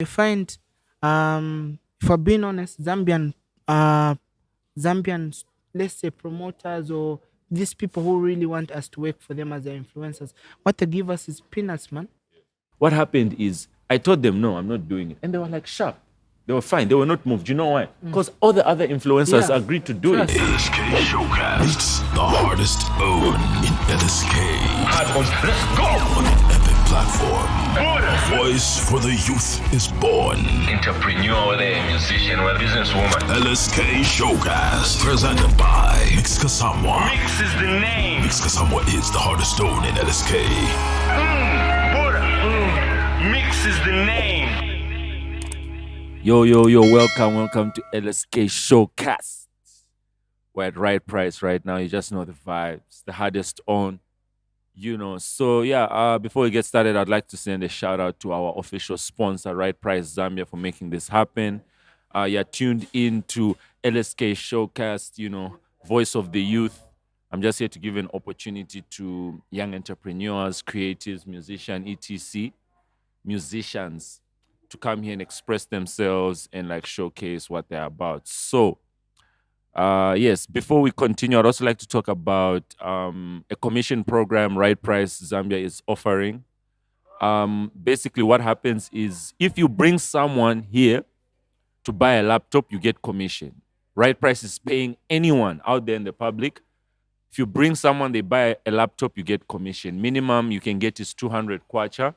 You find, if I'm being honest, uh, Zambian, let's say promoters or these people who really want us to work for them as their influencers, what they give us is peanuts, man. What happened is I told them, no, I'm not doing it. And they were like, sharp. They were fine. They were not moved. You know why? Because all the other influencers Yeah, agreed to do it. trust. LSK Showcast, the hardest own in LSK. Let's go! On an epic platform. Voice for the youth is born. Entrepreneur, whether a musician, whether a businesswoman. LSK Showcast, presented by Mix Kasamwa. Mix is the name. Mix Kasamwa is the hardest stone in LSK. Buddha. Mix is the name. Yo, welcome to LSK Showcast. We're at right price right now. You just know the vibes, the hardest on, So yeah, before we get started, I'd like to send a shout out to our official sponsor, Right Price Zambia, for making this happen. You're tuned in to LSK Showcast, voice of the youth. I'm just here to give an opportunity to young entrepreneurs, creatives, musicians to come here and express themselves and like showcase what they're about. So, yes, before we continue, I'd also like to talk about a commission program Right Price Zambia is offering. Basically, what happens is if you bring someone here to buy a laptop, you get commission. Right Price is paying anyone out there in the public. If you bring someone, they buy a laptop, you get commission. Minimum you can get is 200 kwacha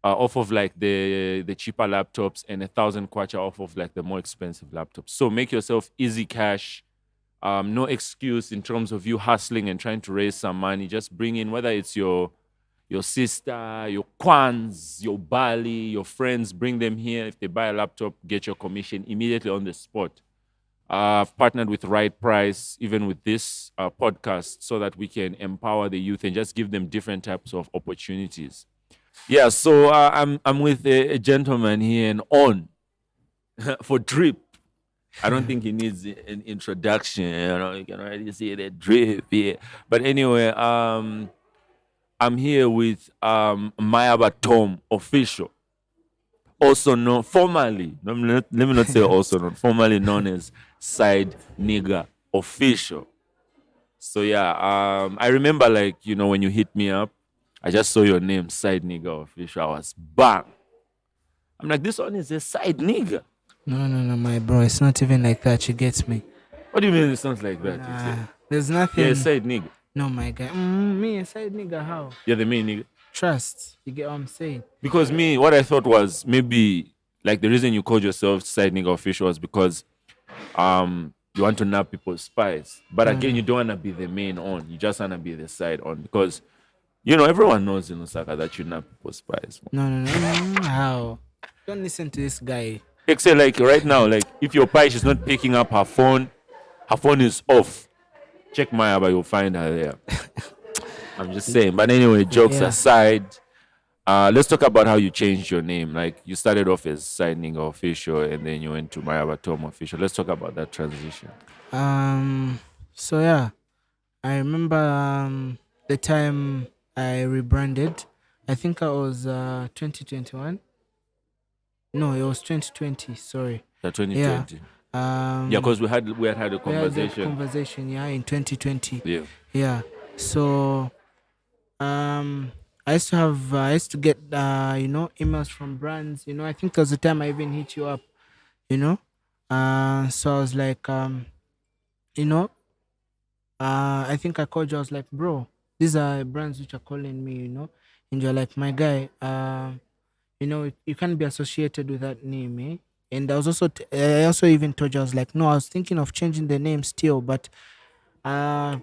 off of like the cheaper laptops and 1,000 kwacha off of like the more expensive laptops. So make yourself easy cash. No excuse in terms of you hustling and trying to raise some money. Just bring in whether it's your sister, your quans, your bali, your friends. Bring them here. If they buy a laptop, get your commission immediately on the spot. I've partnered with Right Price, even with this podcast, so that we can empower the youth and just give them different types of opportunities. Yeah, so I'm with a gentleman here and on for Drip. I don't think he needs an introduction. You can already see the Drip here. But anyway, I'm here with Mayaba Tom official, also known formally. Let me not say also known, formerly known as Side Nigga official. So yeah, I remember like when you hit me up. I just saw your name, Side Nigga Official. I was bang. I'm like, this one is a side nigga. No, my bro. It's not even like that. You get me? What do you mean it sounds like that? There's Yeah, nothing. side nigga. No, my guy. Me, a side nigga, how? You're the main nigga. Trust. You get what I'm saying? Because me, what I thought was maybe like the reason you called yourself Side Nigga Official was because you want to nab people's spies. But again, you don't want to be the main on. You just want to be the side on because everyone knows in Osaka that you nab people's spies. No. How? Don't listen to this guy. Except like right now, like if your pie is not picking up her phone is off. Check Maya, but you'll find her there. I'm just saying. But anyway, jokes Yeah. aside, let's talk about how you changed your name. Like you started off as Side Nigga Official and then you went to Mayaba Tom Official. Let's talk about that transition. So yeah, I remember the time I rebranded. I think I was 2021. No, it was 2020. Sorry. The 2020. Um, Yeah, because we had a we had that conversation. conversation. Yeah, in 2020. Yeah. Yeah. So I used to get emails from brands. I think there was a time I even hit you up. So I was like you know I think I called you. I was like, bro, these are brands which are calling me. And you're like, my guy. You can't be associated with that name, eh? And I also even told you, I was like, no, I was thinking of changing the name still, but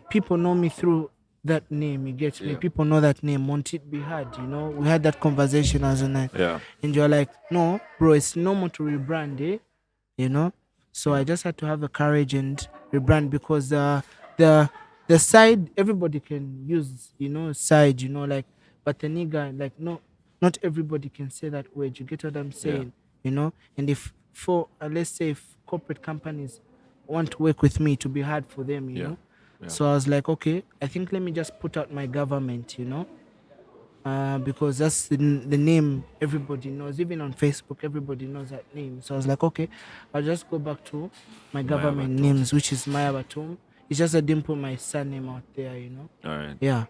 people know me through that name. You get me? Yeah. People know that name. Won't it be hard? We had that conversation as a night. Yeah. And you're like, no, bro, it's normal to rebrand, eh? So I just had to have the courage and rebrand because the side everybody can use, side, like, but the nigga, like, no, not everybody can say that word. You get what I'm saying? And if for let's say if corporate companies want to work with me, to be hard for them. Yeah. Yeah. So I was like, okay, I think let me just put out my government. because that's the name everybody knows. Even on Facebook, everybody knows that name. So I was like, okay, I'll just go back to my government Batum. names, which is Maya Batum. It's just I didn't put my surname out there, you know. All right. Yeah.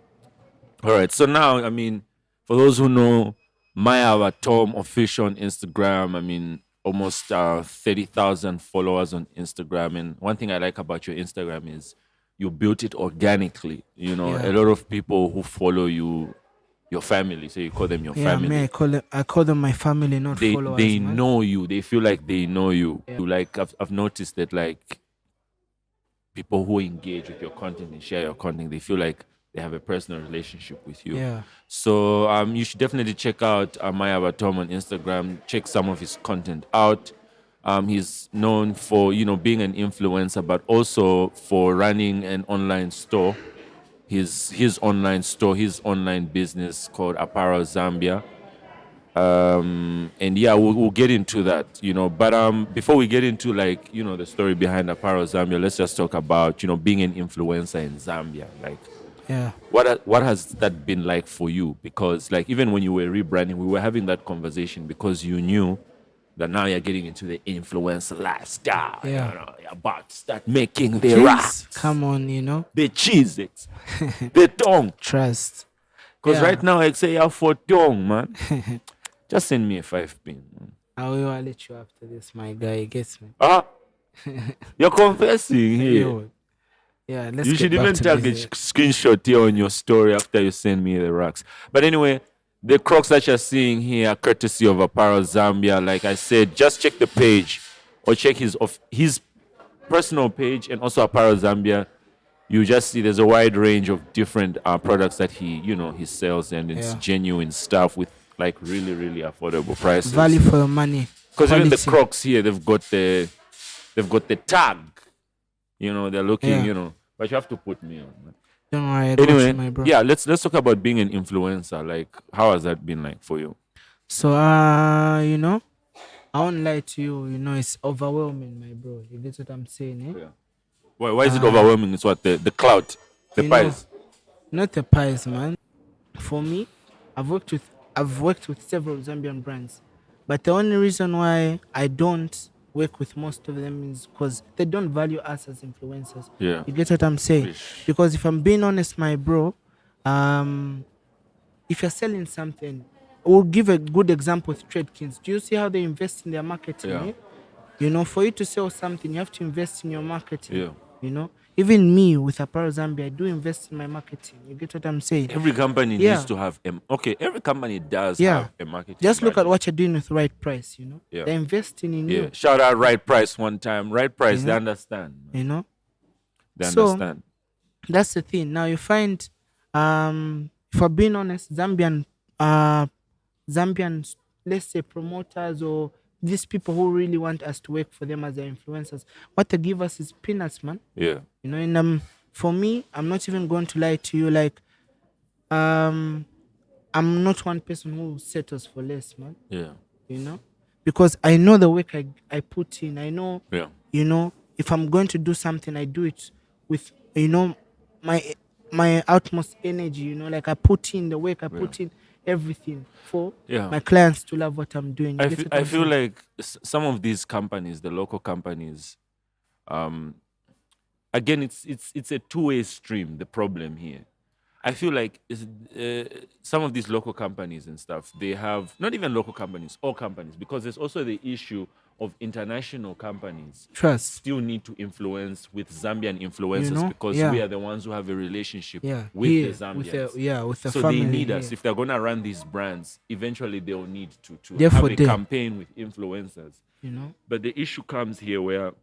All right. So now, I mean, for those who know Maya Tom official on Instagram, I mean, almost 30,000 followers on Instagram. And one thing I like about your Instagram is you built it organically. You know, Yeah. a lot of people who follow you, your family, so you call them your Yeah, family. me, I call them my family, not They followers. they man. know you. They feel like they know you. Yeah. Like I've noticed that like people who engage with your content and share your content, they feel like they have a personal relationship with you. Yeah. So you should definitely check out Maya Batom on Instagram. Check some of his content out. He's known for being an influencer, but also for running an online store. His online store, his online business called Apparel Zambia. And yeah, we'll get into that, But before we get into the story behind Apparel Zambia, let's just talk about being an influencer in Zambia. Like, Yeah. what has that been like for you? Because like even when you were rebranding, we were having that conversation because you knew that now you're getting into the influencer lifestyle. Yeah. You're about to start making the Jeez, racks, come on, the cheese, the tongue. trust. Because Yeah. right now I say you're for tongue, man. Just send me a 5 pin. Man. I will let you after this, my guy. You get me? Ah, you're confessing here. Yo. Yeah, let's You get should back even to tag a business. screenshot here on your story after you send me the racks. But anyway, the crocs that you're seeing here are courtesy of Apparel Zambia. Like I said, just check the page or check his personal page and also Apparel Zambia. You just see there's a wide range of different products that he sells, and it's Yeah. genuine stuff with like really, really affordable prices. Value for your money. Because even the Quality. Crocs here, they've got the tag. They're looking, Yeah. but you have to put me on. Man. Don't worry, I got you, my Anyway, bro. yeah, let's talk about being an influencer. Like, how has that been like for you? So I won't lie to you. It's overwhelming, my bro. You get what I'm saying, eh? Yeah. Why is it overwhelming? It's what the clout, the You know, pies. Not the pies, man. For me, I've worked with several Zambian brands, but the only reason why I don't work with most of them is because they don't value us as influencers. Yeah. You get what I'm saying? Ish. Because if I'm being honest, my bro, if you're selling something, we'll give a good example with Tradekins. Do you see how they invest in their marketing? Yeah. Eh? For you to sell something, you have to invest in your marketing. Yeah. Even me with Apparel Zambia, I do invest in my marketing. You get what I'm saying? Every company Yeah. needs to have every company does Yeah. have a marketing. Just look at budget. what you're doing with Right Price. Yeah. They're investing in Yeah. you. Shout out Right Price one time. Right Price, they Yeah. understand. Man. You know, They So- understand. that's the thing. Now you find, if I'm being honest, Zambian, let's say promoters or these people who really want us to work for them as their influencers, what they give us is peanuts, man. Yeah. And for me, I'm not even going to lie to you. Like, I'm not one person who settles for less, man. Yeah. Because I know the work I put in. I know, Yeah. if I'm going to do something, I do it with, my utmost energy. Like I put in the work, I put in everything for Yeah. my clients to love what I'm doing. You get what I I'm feel saying? like some of these companies, the local companies, again, it's a two-way stream. The problem here, I feel like some of these local companies and stuff, they have not even local companies, all companies, because there's also the issue of international companies Trust. still need to influence with Zambian influencers because Yeah. we are the ones who have a relationship Yeah. with Here, the Zambians. with the So family. they need us. here. If they're gonna run these brands, eventually they'll need to Therefore have a they- campaign with influencers. You know? But the issue comes here where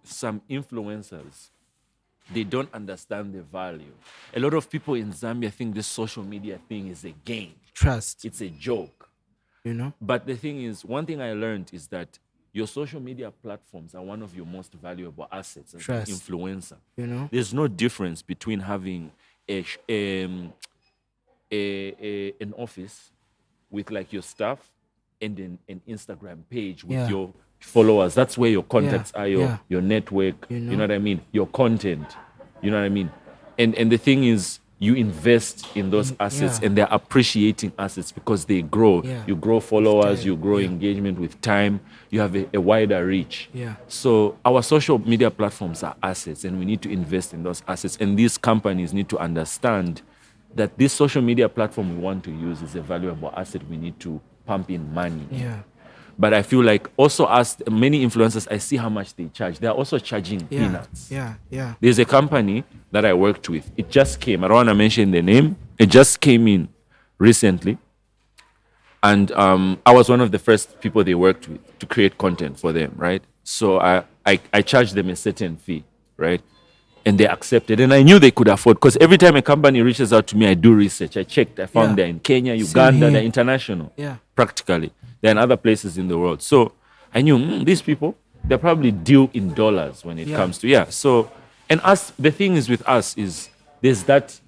some influencers, they don't understand the value. A lot of people in Zambia think this social media thing is a game. Trust. It's a joke. But the thing is, one thing I learned is that your social media platforms are one of your most valuable assets as an Trust. influencer. You know? There's no difference between having an office with like your stuff and an Instagram page with Yeah. your followers. That's where your contacts are, yeah. your network. You You know? know what I mean? Your content. You know what I mean? And the thing is, you invest in those assets yeah. and they're appreciating assets because they grow. Yeah. You grow followers, time, you grow yeah. engagement with time, you have a wider reach. Yeah. So our social media platforms are assets and we need to invest in those assets. And these companies need to understand that this social media platform we want to use is a valuable asset. We need to pump in money. Yeah. But I feel like also as many influencers, I see how much they charge. They're also charging Yeah. peanuts. Yeah. Yeah. There's a company that I worked with. It just came. I don't want to mention the name. It just came in recently. And I was one of the first people they worked with to create content for them, right? So I charged them a certain fee, right? And they accepted. And I knew they could afford, because every time a company reaches out to me, I do research. I checked. I found Yeah. they're in Kenya, Same Uganda, here. they're international. Yeah. Practically. They're in other places in the world. So I knew these people, they're probably due in dollars when it Yeah. comes to, So, and us, the thing is with us is there's that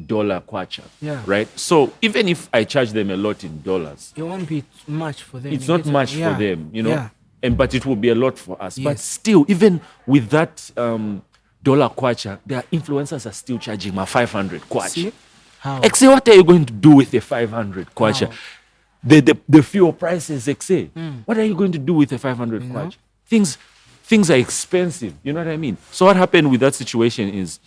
dollar kwacha, Yeah. right? So even if I charge them a lot in dollars, It won't be much for them. it's You not get much it? Yeah. for them, Yeah. but it will be a lot for us. But Yes. still, even with that dollar kwacha, their influencers are still charging my 500 kwacha. See? How? Exe, what are you going to do with a 500 kwacha? How? The fuel prices, Exe. What are you going to do with a 500 kwacha? Things are expensive. You know what I mean? So what happened with that situation is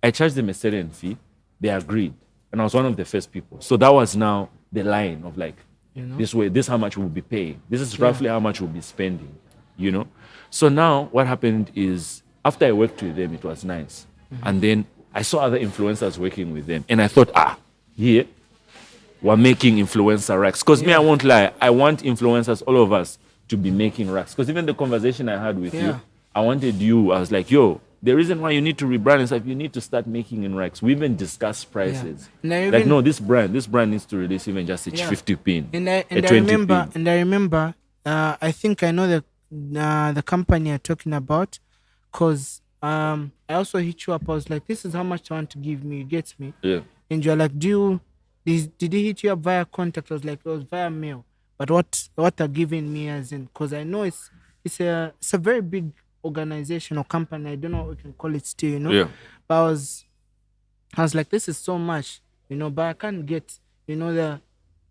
I charged them a certain fee. They agreed. And I was one of the first people. So that was now the line of like, this way, this is how much we'll be paying. This is roughly how much we'll be spending, So now what happened is after I worked with them, it was nice. And then I saw other influencers working with them. And I thought, we're making influencer racks. Because me, I won't lie. I want influencers, all of us, to be making racks. Because even the conversation I had with you, I was like, the reason why you need to rebrand is that you need to start making in racks. We even discussed prices. Yeah. Like, no, this brand needs to release even just a 50 pin. And I 20 remember, pin. I think I know the company you're talking about, because I also hit you up. I was like, this is how much I want to give me. You get me? Yeah. And you're like, did he hit you up via contact? I was like, it was via mail. But what they're giving me as in, because I know it's a very big organization or company. I don't know what we can call it still, Yeah. But I was like, this is so much, but I can't get,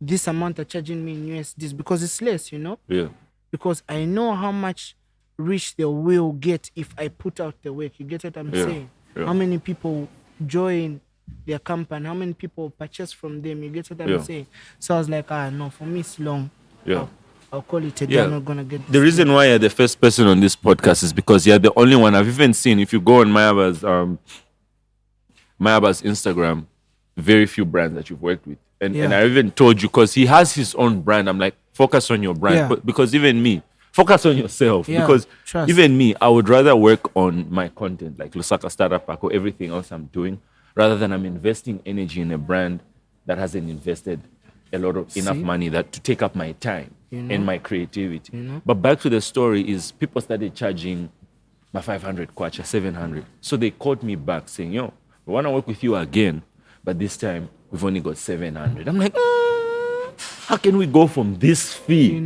this amount they're charging me in USDs because it's less, Yeah. because I know how much reach they will get if I put out the work. You get what I'm saying? Yeah. How many people join their company? How many people purchase from them? You get what I'm saying? So I was like, no, for me it's long. Yeah. I'll call it a day. I'm not gonna get The reason why you're the first person on this podcast is because you're the only one I've even seen. If you go on Mayaba's Instagram, very few brands that you've worked with. And I even told you, because he has his own brand. I'm like, focus on your brand. Yeah. But because even me, focus on yourself. Yeah, because trust. even me, I would rather work on my content, like Lusaka Startup Pack or everything else I'm doing, rather than I'm investing energy in a brand that hasn't invested a lot of enough money that to take up my time and my creativity. But back to the story is people started charging my 500 kwacha, 700. So they called me back saying, we want to work with you again, but this time we've only got 700. I'm like, how can we go from this fee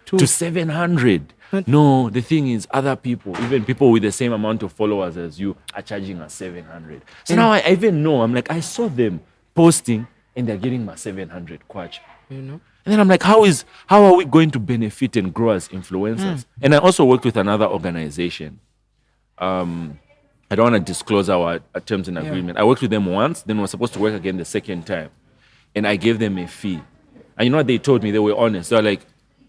to 700? No, the thing is, other people, even people with the same amount of followers as you, are charging us 700. So now I even know, I'm like, I saw them posting and they're getting my 700 kwacha. And then I'm like, how are we going to benefit and grow as influencers? And I also worked with another organization. I don't want to disclose our terms and agreement. I worked with them once, then we were supposed to work again the second time. And I gave them a fee. And you know what they told me? They were honest. They were like,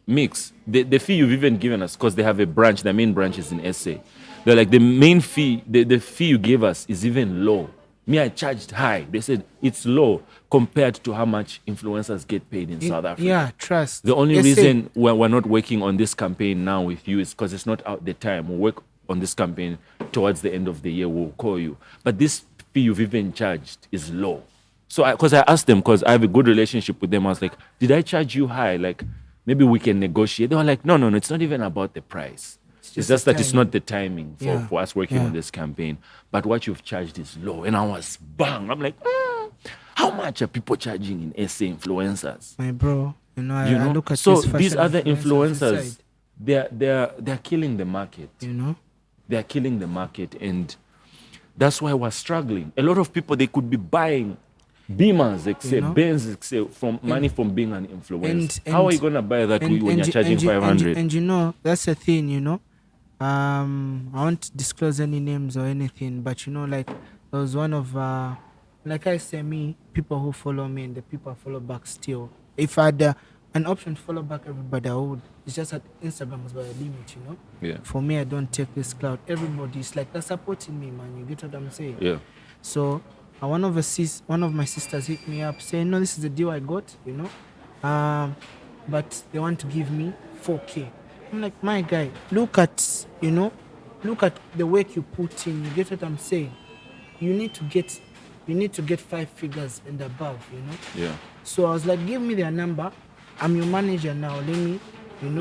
Mix, the fee you've even given us, because they have a branch, their main branch is in SA. They're like, the main fee, the fee you gave us is even low. Me, I charged high. They said it's low compared to how much influencers get paid in South Africa. Yeah, trust. The only reason we're not working on this campaign now with you is because it's not out the time. We'll work on this campaign towards the end of the year. We'll call you. But this fee you've even charged is low. So because I asked them, because I have a good relationship with them, I was like, did I charge you high? Like, maybe we can negotiate. They were like, no, it's not even about the price. It's just that it's not the timing for us working on this campaign. But what you've charged is low. And I was bang. I'm like, how much are people charging in SA influencers? My bro, I look at so this these other influencers influencers, they're killing the market. You know? They're killing the market. And That's why we're struggling. A lot of people, they could be buying Beamers, except Benz, except from money from being an influencer. How are you gonna buy that when you're charging 500? And you know, that's the thing, you know. I won't disclose any names or anything, but you know, like there was one of like I say, me, people who follow me and the people I follow back still. If I had an option to follow back everybody, I would. It's just that Instagram is by a limit, you know. Yeah. For me, I don't take this cloud. Everybody's like, they're supporting me, man. You get what I'm saying? Yeah. So one of my sisters hit me up saying, no, this is the deal I got, you know. But they want to give me 4K. I'm like, my guy, look at the work you put in. You get what I'm saying? You need to get 5 figures and above, you know. Yeah. So I was like, give me their number. I'm your manager now. Let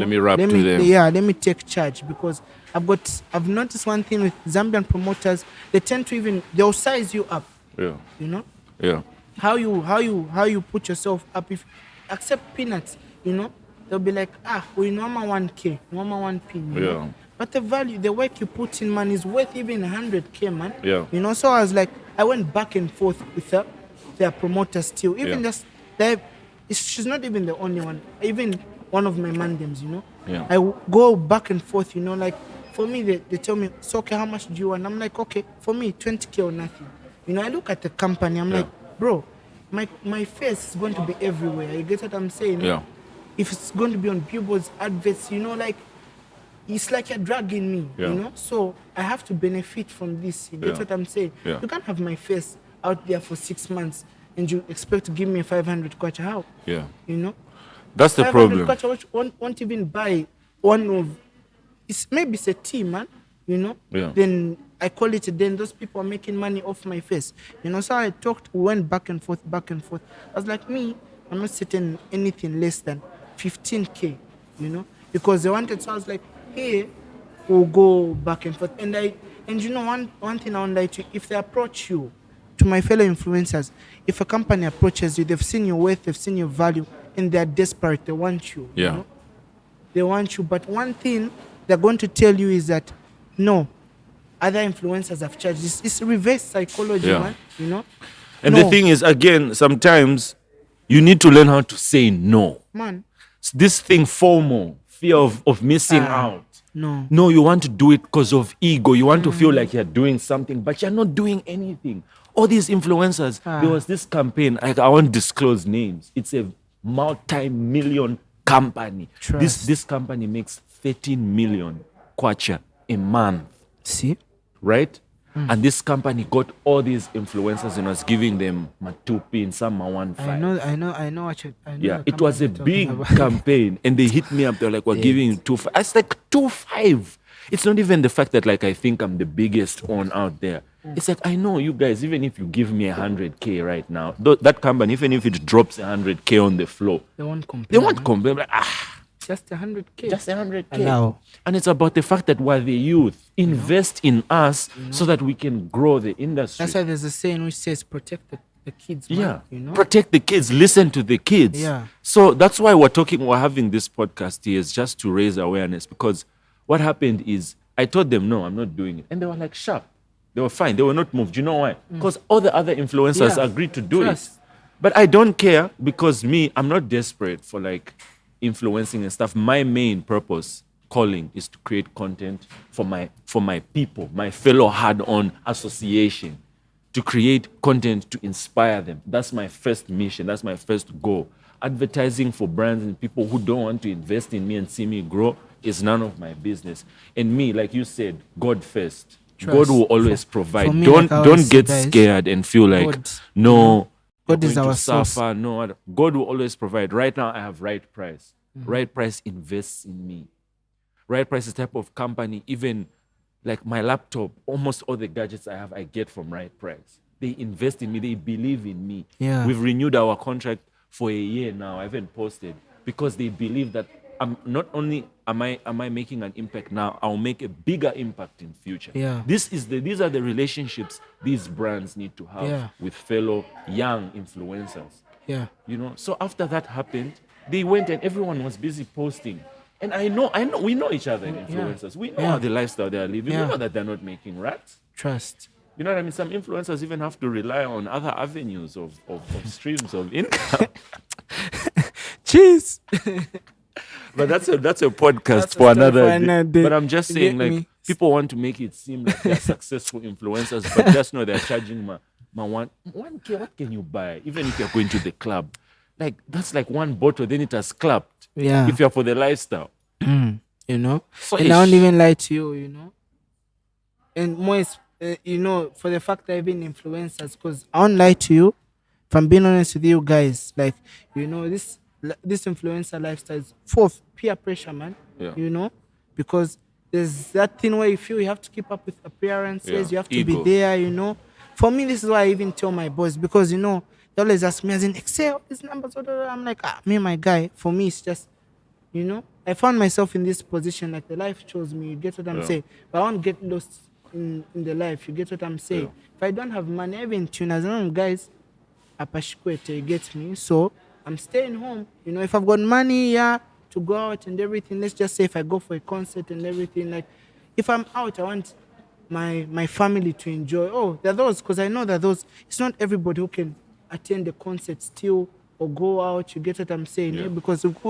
me rap to them. Yeah, let me take charge, because I've noticed one thing with Zambian promoters. They tend to they'll size you up. Yeah. You know. Yeah. How you put yourself up? If accept peanuts, you know, they'll be like, we normal 1K, normal 1P. You know? But the work you put in, man, is worth even 100K, man. Yeah. You know, so I was like, I went back and forth with their promoters still. Even just she's not even the only one. Even one of my mandems, you know. Yeah. I go back and forth, you know, like for me, they tell me, it's okay, how much do you want? I'm like, okay, for me, 20K or nothing. You know, I look at the company, I'm like, bro, my face is going to be everywhere. You get what I'm saying? Yeah. If it's going to be on billboards, adverts, you know, like, it's like you're dragging me, you know? So I have to benefit from this. You get what I'm saying? Yeah. You can't have my face out there for 6 months and you expect to give me 500 kwacha. How? Yeah. You know? That's the 500 problem. kwacha won't even buy one of... Maybe it's a tea, man. You know? Yeah. Then I call it, then those people are making money off my face. You know, so we went back and forth. I was like, I'm not setting anything less than 15K, you know? Because they wanted, so I was like, hey, we'll go back and forth. And you know, one thing I want to like to, if they approach you, to my fellow influencers, if a company approaches you, they've seen your worth, they've seen your value, and they're desperate, they want you. Yeah. You know? They want you. But one thing they're going to tell you is that, no, other influencers have charged. It's reverse psychology, man. You know? And the thing is, again, sometimes you need to learn how to say no. Man. This thing, FOMO, fear of missing out. No, you want to do it because of ego. You want to feel like you're doing something, but you're not doing anything. All these influencers, there was this campaign, I won't disclose names. It's a multi-million company. This company makes 13 million kwacha a month. See? Right? And this company got all these influencers and was giving them matupi and some 1.5. I know what you... It was a big campaign, and they hit me up. They're like, we're giving you 2.5. I was like, 2.5. It's not even the fact that like I think I'm the biggest one out there. It's like, I know you guys, even if you give me 100K right now, that company, even if it drops 100K on the floor, they won't complain. Like, just 100K. Just 100K. Allow. And it's about the fact that we're the youth. Invest in us so that we can grow the industry. That's why there's a saying which says protect the kids. Man, yeah. You know? Protect the kids. Listen to the kids. Yeah. So that's why we're having this podcast here, is just to raise awareness. Because what happened is I told them, no, I'm not doing it. And they were like, sharp. They were fine. They were not moved. You know why? Because all the other influencers agreed to do it. But I don't care, because I'm not desperate for like influencing and stuff. My main purpose, calling, is to create content for my people, my fellow hard-on association, to create content to inspire them. That's my first mission. That's my first goal. Advertising for brands and people who don't want to invest in me and see me grow is none of my business. And me, like you said, God first. Trust. God will always provide. For me, Don't like I always get say, guys, scared and feel like, God, no, God you're is going our to source. suffer. No, God will always provide. Right now, I have Right Price. Right Price invests in me. Right Price is the type of company, even like my laptop, almost all the gadgets I have, I get from Right Price. They invest in me. They believe in me. Yeah. We've renewed our contract for a year now. I haven't posted because they believe that not only am I making an impact now, I'll make a bigger impact in future. Yeah. These are the relationships these brands need to have with fellow young influencers. Yeah. You know, so after that happened, they went and everyone was busy posting. And I know, we know each other, influencers. We know how the lifestyle they are living. We know that they're not making rats. Trust. You know what I mean? Some influencers even have to rely on other avenues of streams of income. Cheers. But that's a podcast That's a for story another for day. another day. But I'm just You saying, get like, me? people want to make it seem like they're successful influencers, but just know they're charging my 1K. What can you buy? Even if you're going to the club, like that's like one bottle, then it has clapped. Yeah. If you're for the lifestyle, You know? So And I won't ish. even lie to you, you know? And more, you know, for the fact that even influencers, because I won't lie to you, if I'm being honest with you guys, like, you know, this influencer lifestyle is full of peer pressure, man. Yeah. You know? Because there's that thing where you feel you have to keep up with appearances, Yeah. you have to Ego. be there, you know? For me, this is why I even tell my boys, because, you know, they always ask me, as in, Excel, these numbers, blah, blah, blah." I'm like, me, my guy, for me, it's just, you know, I found myself in this position, like the life chose me. You get what I'm Yeah. saying? But I won't get lost in the life. You get what I'm saying? Yeah. If I don't have money, I even tune as long guys, apashikwete, you get me? So I'm staying home. You know, if I've got money, yeah, to go out and everything, let's just say if I go for a concert and everything, like if I'm out, I want my family to enjoy. Oh, there are those, because I know that those, it's not everybody who can attend the concert still or go out. You get what I'm saying? Yeah. Yeah? Because we've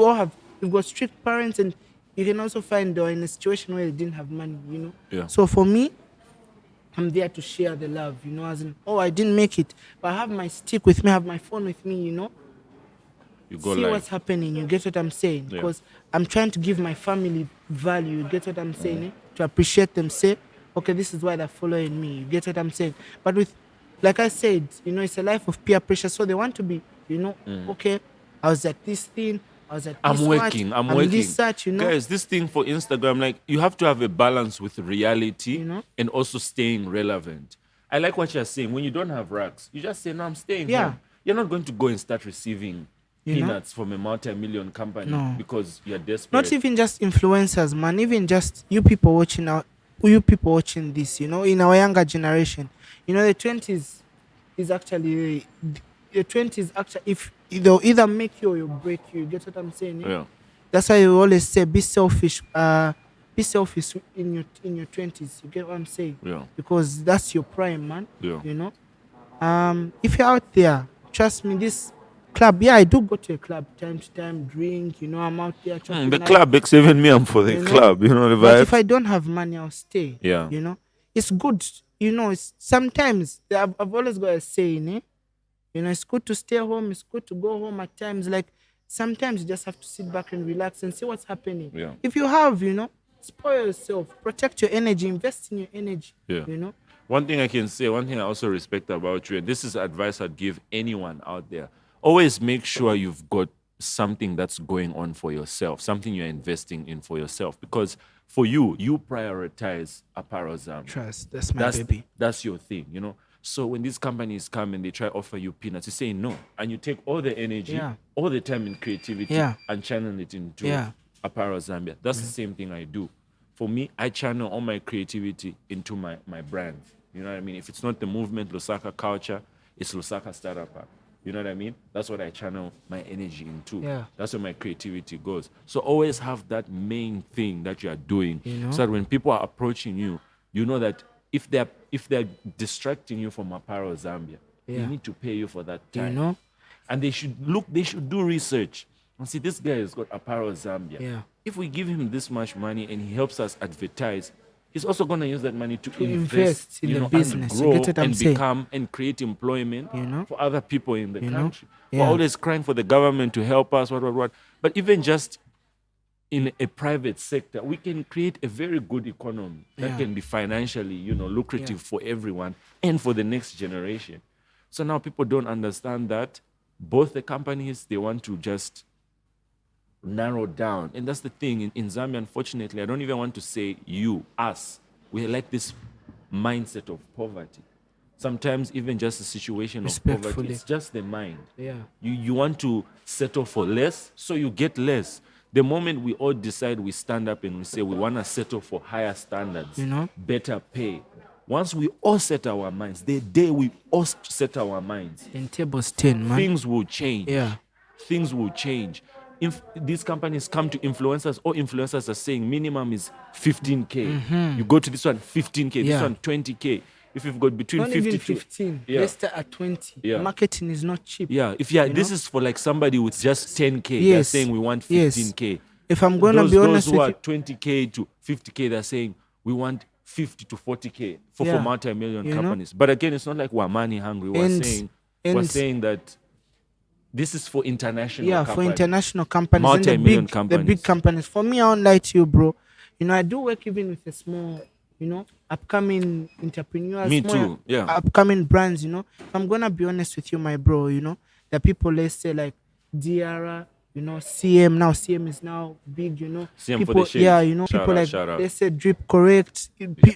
got strict parents, and you can also find they're in a situation where they didn't have money, you know? Yeah. So for me, I'm there to share the love, you know, as in, oh, I didn't make it, but I have my stick with me, I have my phone with me, you know? you go See live. what's happening, you get what I'm saying? Yeah. Because I'm trying to give my family value, you get what I'm saying? To appreciate them, say, okay, this is why they're following me, you get what I'm saying? But with, like I said, you know, it's a life of peer pressure, so they want to be, you know, okay, I was at this thing, I was at I'm this working. watch, I'm working. this such, you know? Guys, this thing for Instagram, like you have to have a balance with reality You know? and also staying relevant. I like what you're saying. When you don't have racks, you just say, "No, I'm staying Yeah. home." You're not going to go and start receiving You know? peanuts from a multi-million company No. because you're desperate. Not even just influencers, man. Even just you people watching this, you know, in our younger generation. You know, the 20s is actually the 20s actually, if they'll either make you or you'll break you. You get what I'm saying? Yeah. That's why you always say be selfish. Be selfish in your 20s. You get what I'm saying? Yeah. Because that's your prime, man. Yeah. You know. If you're out there, trust me, this club. Yeah, I do go to a club time to time, drink. You know, I'm out there. chopping The life. club, even me, I'm for the You know? club. You know the But vibe. if I don't have money, I'll stay. Yeah. You know, it's good. You know, it's sometimes I've always got a saying, eh? You know, it's good to stay home. It's good to go home at times. Like sometimes you just have to sit back and relax and see what's happening. Yeah. If you have, you know, spoil yourself, protect your energy, invest in your energy. Yeah. You know. One thing I can say, one thing I also respect about you, and this is advice I'd give anyone out there. Always make sure you've got something that's going on for yourself, something you're investing in for yourself. Because for you prioritize apparel Zambia. Trust. That's my baby. That's your thing, you know. So when these companies come and they try to offer you peanuts, you say no. And you take all the energy, Yeah. all the time in creativity Yeah. and channel it into Yeah. apparel Zambia. That's the same thing I do. For me, I channel all my creativity into my brands. You know what I mean? If it's not the movement, Lusaka culture, it's Lusaka startup. You know what I mean? That's what I channel my energy into. Yeah. That's where my creativity goes. So always have that main thing that you are doing. You know? So that when people are approaching you, you know that if they're distracting you from apparel Zambia, they Yeah. need to pay you for that You time. know. And they should do research and see this guy has got apparel Zambia. Yeah. If we give him this much money and he helps us advertise, he's also going to use that money to invest in you the know, business. and You grow get what I'm and saying? become and create employment You know? for other people in the You know? country. Yeah. We're always crying for the government to help us, what. But even just in a private sector, we can create a very good economy that Yeah. can be financially, you know, lucrative for everyone and for the next generation. So now people don't understand that. Both the companies, they want to just narrow down. And that's the thing in Zambia, unfortunately, I don't even want to say you, us. We like this mindset of poverty. Sometimes even just a situation of poverty, Respectfully. it's just the mind. Yeah. You want to settle for less, so you get less. The moment we all decide, we stand up and we say we want to settle for higher standards, You know? better pay. Once we all set our minds, the day we all set our minds, In tables 10, man. things will change. Yeah. Things will change. If these companies come to influencers, all influencers are saying minimum is 15K. You go to this one, 15K, this Mm-hmm. Yeah. one, 20K. if you've got between Not 50 even to 15. Yeah. Let's start at 20. Yeah. Marketing is not cheap. yeah, if this is for like somebody with just 10K, they're Yes. saying we want Yes. 15K. If I'm gonna those, be those honest who with are you, 20K to 50K, they're saying we want 50 to 40K for Yeah. multi-million You know? companies. But again, it's not like we're money hungry. We're And- saying that this is for international yeah, companies. for international companies and the Multi-million big companies. companies. For me, I won't lie to you, bro. You know, I do work even with a small, upcoming entrepreneurs. Me small too, yeah. Upcoming brands. If I'm gonna be honest with you, my bro. The people, let's say like Diara. CM now. CM is now big. CM for people, the shades. yeah. Shout People out, like shout out. let's say Drip Correct.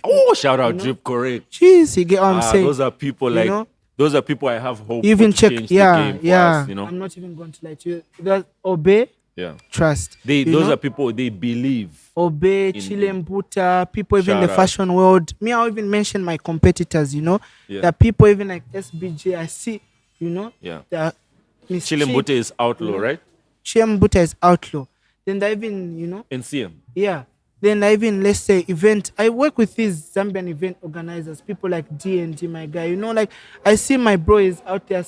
Oh, shout out Drip Correct. Jeez, you get what I'm saying. Those are people You like know? those are people I have hope Even to check, change yeah, the game for yeah. us, I'm not even going to lie to you. Obey, Yeah. trust. Those are people they believe. Obey, in- Chilembuta, people even in the Shout out. fashion world. Me, I'll even mention my competitors, Yeah. There are people even like SBJ, I see, Yeah. the Miss Chilembute is outlaw, you know? right? Chilembuta is outlaw. Then they even, And CM. yeah. Then I even, let's say, event. I work with these Zambian event organizers, people like D&D, my guy. Like, I see my bro is out there,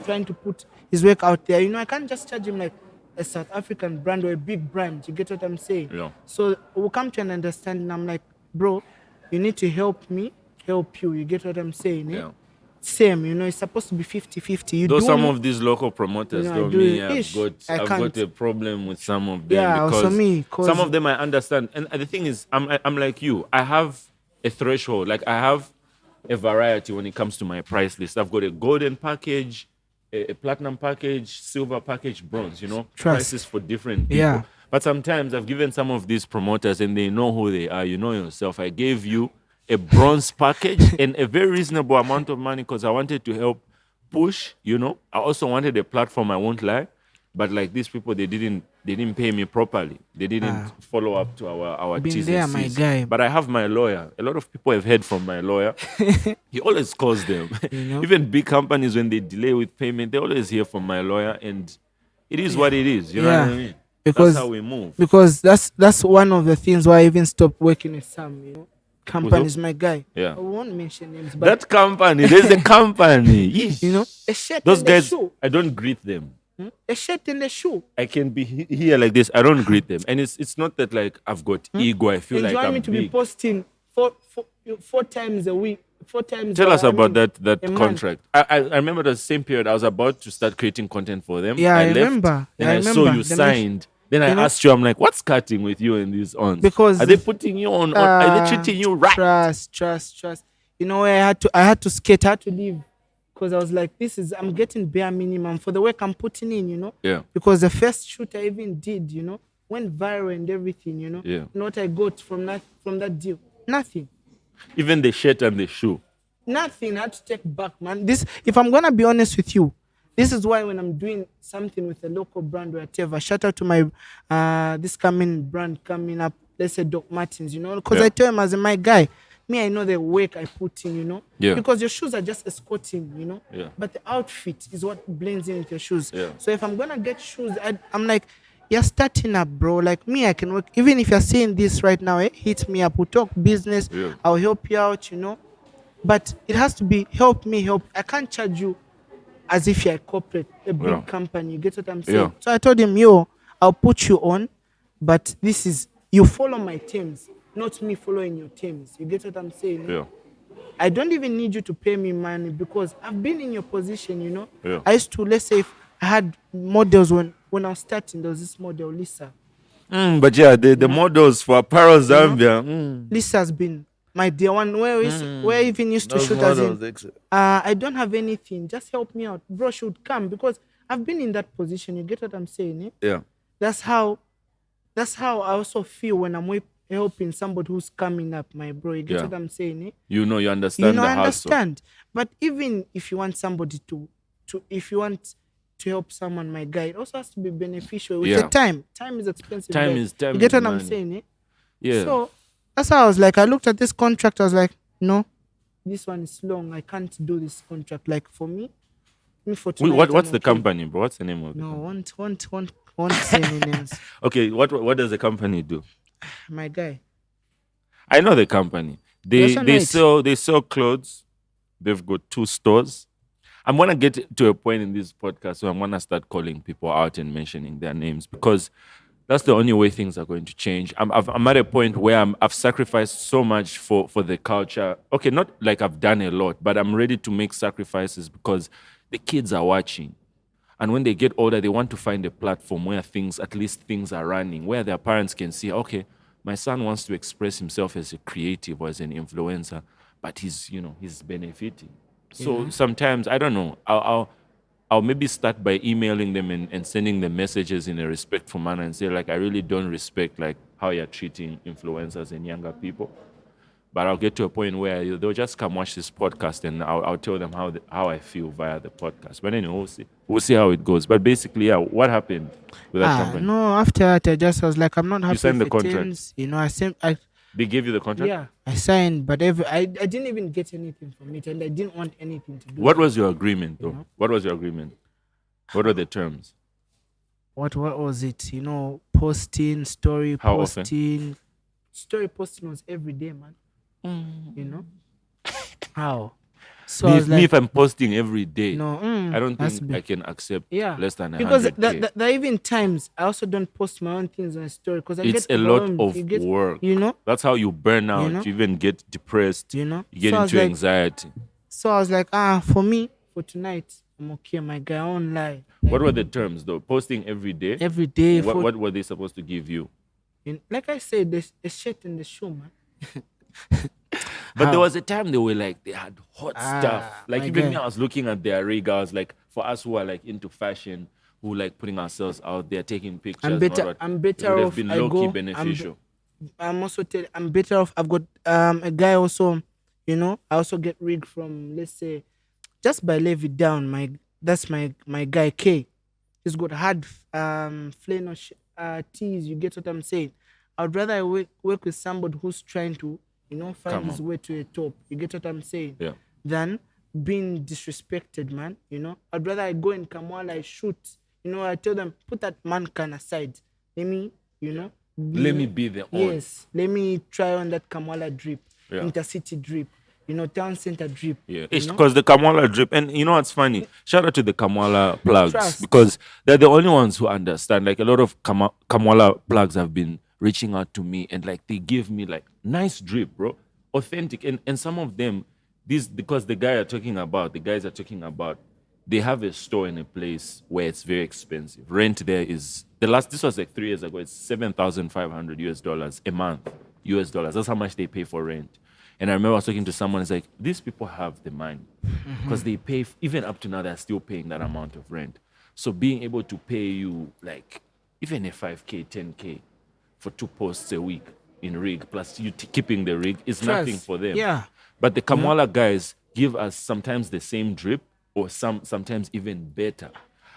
trying to put his work out there. I can't just charge him like a South African brand or a big brand. You get what I'm saying? Yeah. So we'll come to an understanding. I'm like, bro, you need to help me, help you. You get what I'm saying? Yeah. Same, it's supposed to be 50-50. You Though do some me- of these local promoters, I though, do me, it. I've Ish, got I a can't. problem with some of them. Yeah, because also me, 'cause- some of them I understand. And the thing is, I'm like you. I have a threshold. Like I have a variety when it comes to my price list. I've got a golden package, a platinum package, silver package, bronze, Trust. prices for different people. Yeah. But sometimes I've given some of these promoters and they know who they are. You know yourself. I gave you a bronze package and a very reasonable amount of money because I wanted to help push, I also wanted a platform, I won't lie. But like these people, they didn't pay me properly. They didn't follow up to our Been T's there, and my C's. guy. But I have my lawyer. A lot of people have heard from my lawyer. He always calls them. know? Even big companies, when they delay with payment, they always hear from my lawyer. And it is what it is. You know Yeah. what I mean? Because- that's how we move. Because that's one of the things why I even stopped working with some, companies, my guy. Yeah. I won't mention names, but That company, there's a company. Yeesh. a shirt Those and guys, a shoe. I don't greet them. A shirt and a shoe. I can be here like this. I don't greet them, and it's not that like I've got ego. I feel And like you want I'm me to big. be posting four times a week, 4 times. Tell us about that a month. contract. I remember the same period I was about to start creating content for them. Yeah, I left, remember. Then I I saw remember. you Then signed. Then I asked you, I'm like, what's cutting with you and these on? Because, are they putting you on? Are they treating you right? Trust. I had to skate. I had to leave because I was like, I'm getting bare minimum for the work I'm putting in. Yeah. Because the first shoot I even did, went viral and everything. Yeah. You know what I got from that deal? Nothing. Even the shirt and the shoe. Nothing. I had to take back, man. If I'm gonna be honest with you, this is why when I'm doing something with a local brand or whatever, shout out to my this coming brand coming up, let's say Doc Martens, because Yeah. I tell him as my guy, me I know the work I put in, Yeah. because your shoes are just escorting, Yeah. but the outfit is what blends in with your shoes. Yeah. So if I'm gonna get shoes, I'm like, you're starting up, bro. Like me, I can work. Even if you're seeing this right now, hit me up. We'll talk business. Yeah. I'll help you out, But it has to be help me help. I can't charge you as if you're a corporate, a big Yeah. company. You get what I'm saying? Yeah. So I told him, I'll put you on, but you follow my terms, not me following your terms. You get what I'm saying? Yeah. I don't even need you to pay me money because I've been in your position, Yeah. I used to, let's say, if I had models when I was starting, there was this model, Lisa. But yeah, the models for apparel Zambia. Lisa's been my dear one. Where I even used to Those shoot as in, models, I don't have anything. Just help me out. Bro should come because I've been in that position. You get what I'm saying? Yeah. That's how I also feel when I'm helping somebody who's coming up, my bro. You get Yeah. what I'm saying? You understand the I hustle. understand. But even if you want somebody if you want to help someone, my guy, it also has to be beneficial with Yeah. the time. Time is expensive. Time guys. is- time You get is what I'm money. saying? Yeah. So that's how I was like, I looked at this contract, I was like, no, this one is long. I can't do this contract. Like for me for tonight, What's I'm the okay. company, bro? What's the name of it? No, won't say any names. Okay, what does the company do? My guy. I know the company. They also know they it. sell clothes. They've got 2 stores. I'm gonna get to a point in this podcast where I'm gonna start calling people out and mentioning their names because that's the only way things are going to change. I'm at a point where I've sacrificed so much for the culture. Okay, not like I've done a lot, but I'm ready to make sacrifices because the kids are watching. And when they get older, they want to find a platform where at least things are running, where their parents can see, okay, my son wants to express himself as a creative or as an influencer, but he's benefiting. So sometimes I don't know. I'll maybe start by emailing them and sending them messages in a respectful manner and say like I really don't respect like how you're treating influencers and younger people. But I'll get to a point where they'll just come watch this podcast and I'll tell them how I feel via the podcast. But anyway, we'll see how it goes. But basically, yeah, what happened with that company? No, after that, I just was like, I'm not happy signed with the contract? things. They gave you the contract? Yeah, I signed, but I didn't even get anything from it, and I didn't want anything to do. What with was your agreement though? know? What was your agreement? What are the terms? What was it? Posting, story How often? posting. Story posting was every day, man. How? So I was Me, like, if I'm posting every day, no, I don't that's think big. I can accept Yeah, less than because 100K. there are even times I also don't post my own things on story because I It's get a lot overwhelmed. of You get- work. You know, That's how you burn out. know? You even get depressed. you know. You get So I was into like, anxiety. So I was like, for me, for tonight, I'm okay, my guy. I won't lie. What were the terms though? Posting every day? Every day, What were they supposed to give you? like I said, the shirt and the shoe, man. But there was a time they had hot stuff. Like my even guy. me, I was looking at their rig. I was like, for us who are like into fashion, who like putting ourselves out there, taking pictures. I'm and better. all that, I'm it better would have off. been I low key go. beneficial. I'm also I'm better off. I've got a guy also. I also get rig from, let's say, just by Levy down. That's my guy K. He's got hard flannel tees. You get what I'm saying? I'd rather I work with somebody who's trying to find Come his on. way to the top. You get what I'm saying? Yeah. Than being disrespected, man. I'd rather I go in Kamwala, I shoot. I tell them, put that man can aside. Let me, Let me be the on. Yes, let me try on that Kamwala drip, Yeah. intercity drip, town center drip. Yeah, you it's know? because the Kamwala drip, and you know what's funny? Shout out to the Kamwala plugs Trust. because they're the only ones who understand. Like a lot of Kamwala plugs have been reaching out to me, and like they give me like nice drip, bro, authentic, and some of them, because the guys are talking about, they have a store in a place where it's very expensive. Rent there is this was like 3 years ago. It's $7,500 a month, US dollars. That's how much they pay for rent. And I remember I was talking to someone. It's like these people have the money because they pay even up to now. They're still paying that amount of rent. So being able to pay you like even a 5K, 10K for 2 posts a week in rig plus you keeping the rig is nothing for them. Yeah. But the Kamwala guys give us sometimes the same drip or sometimes even better.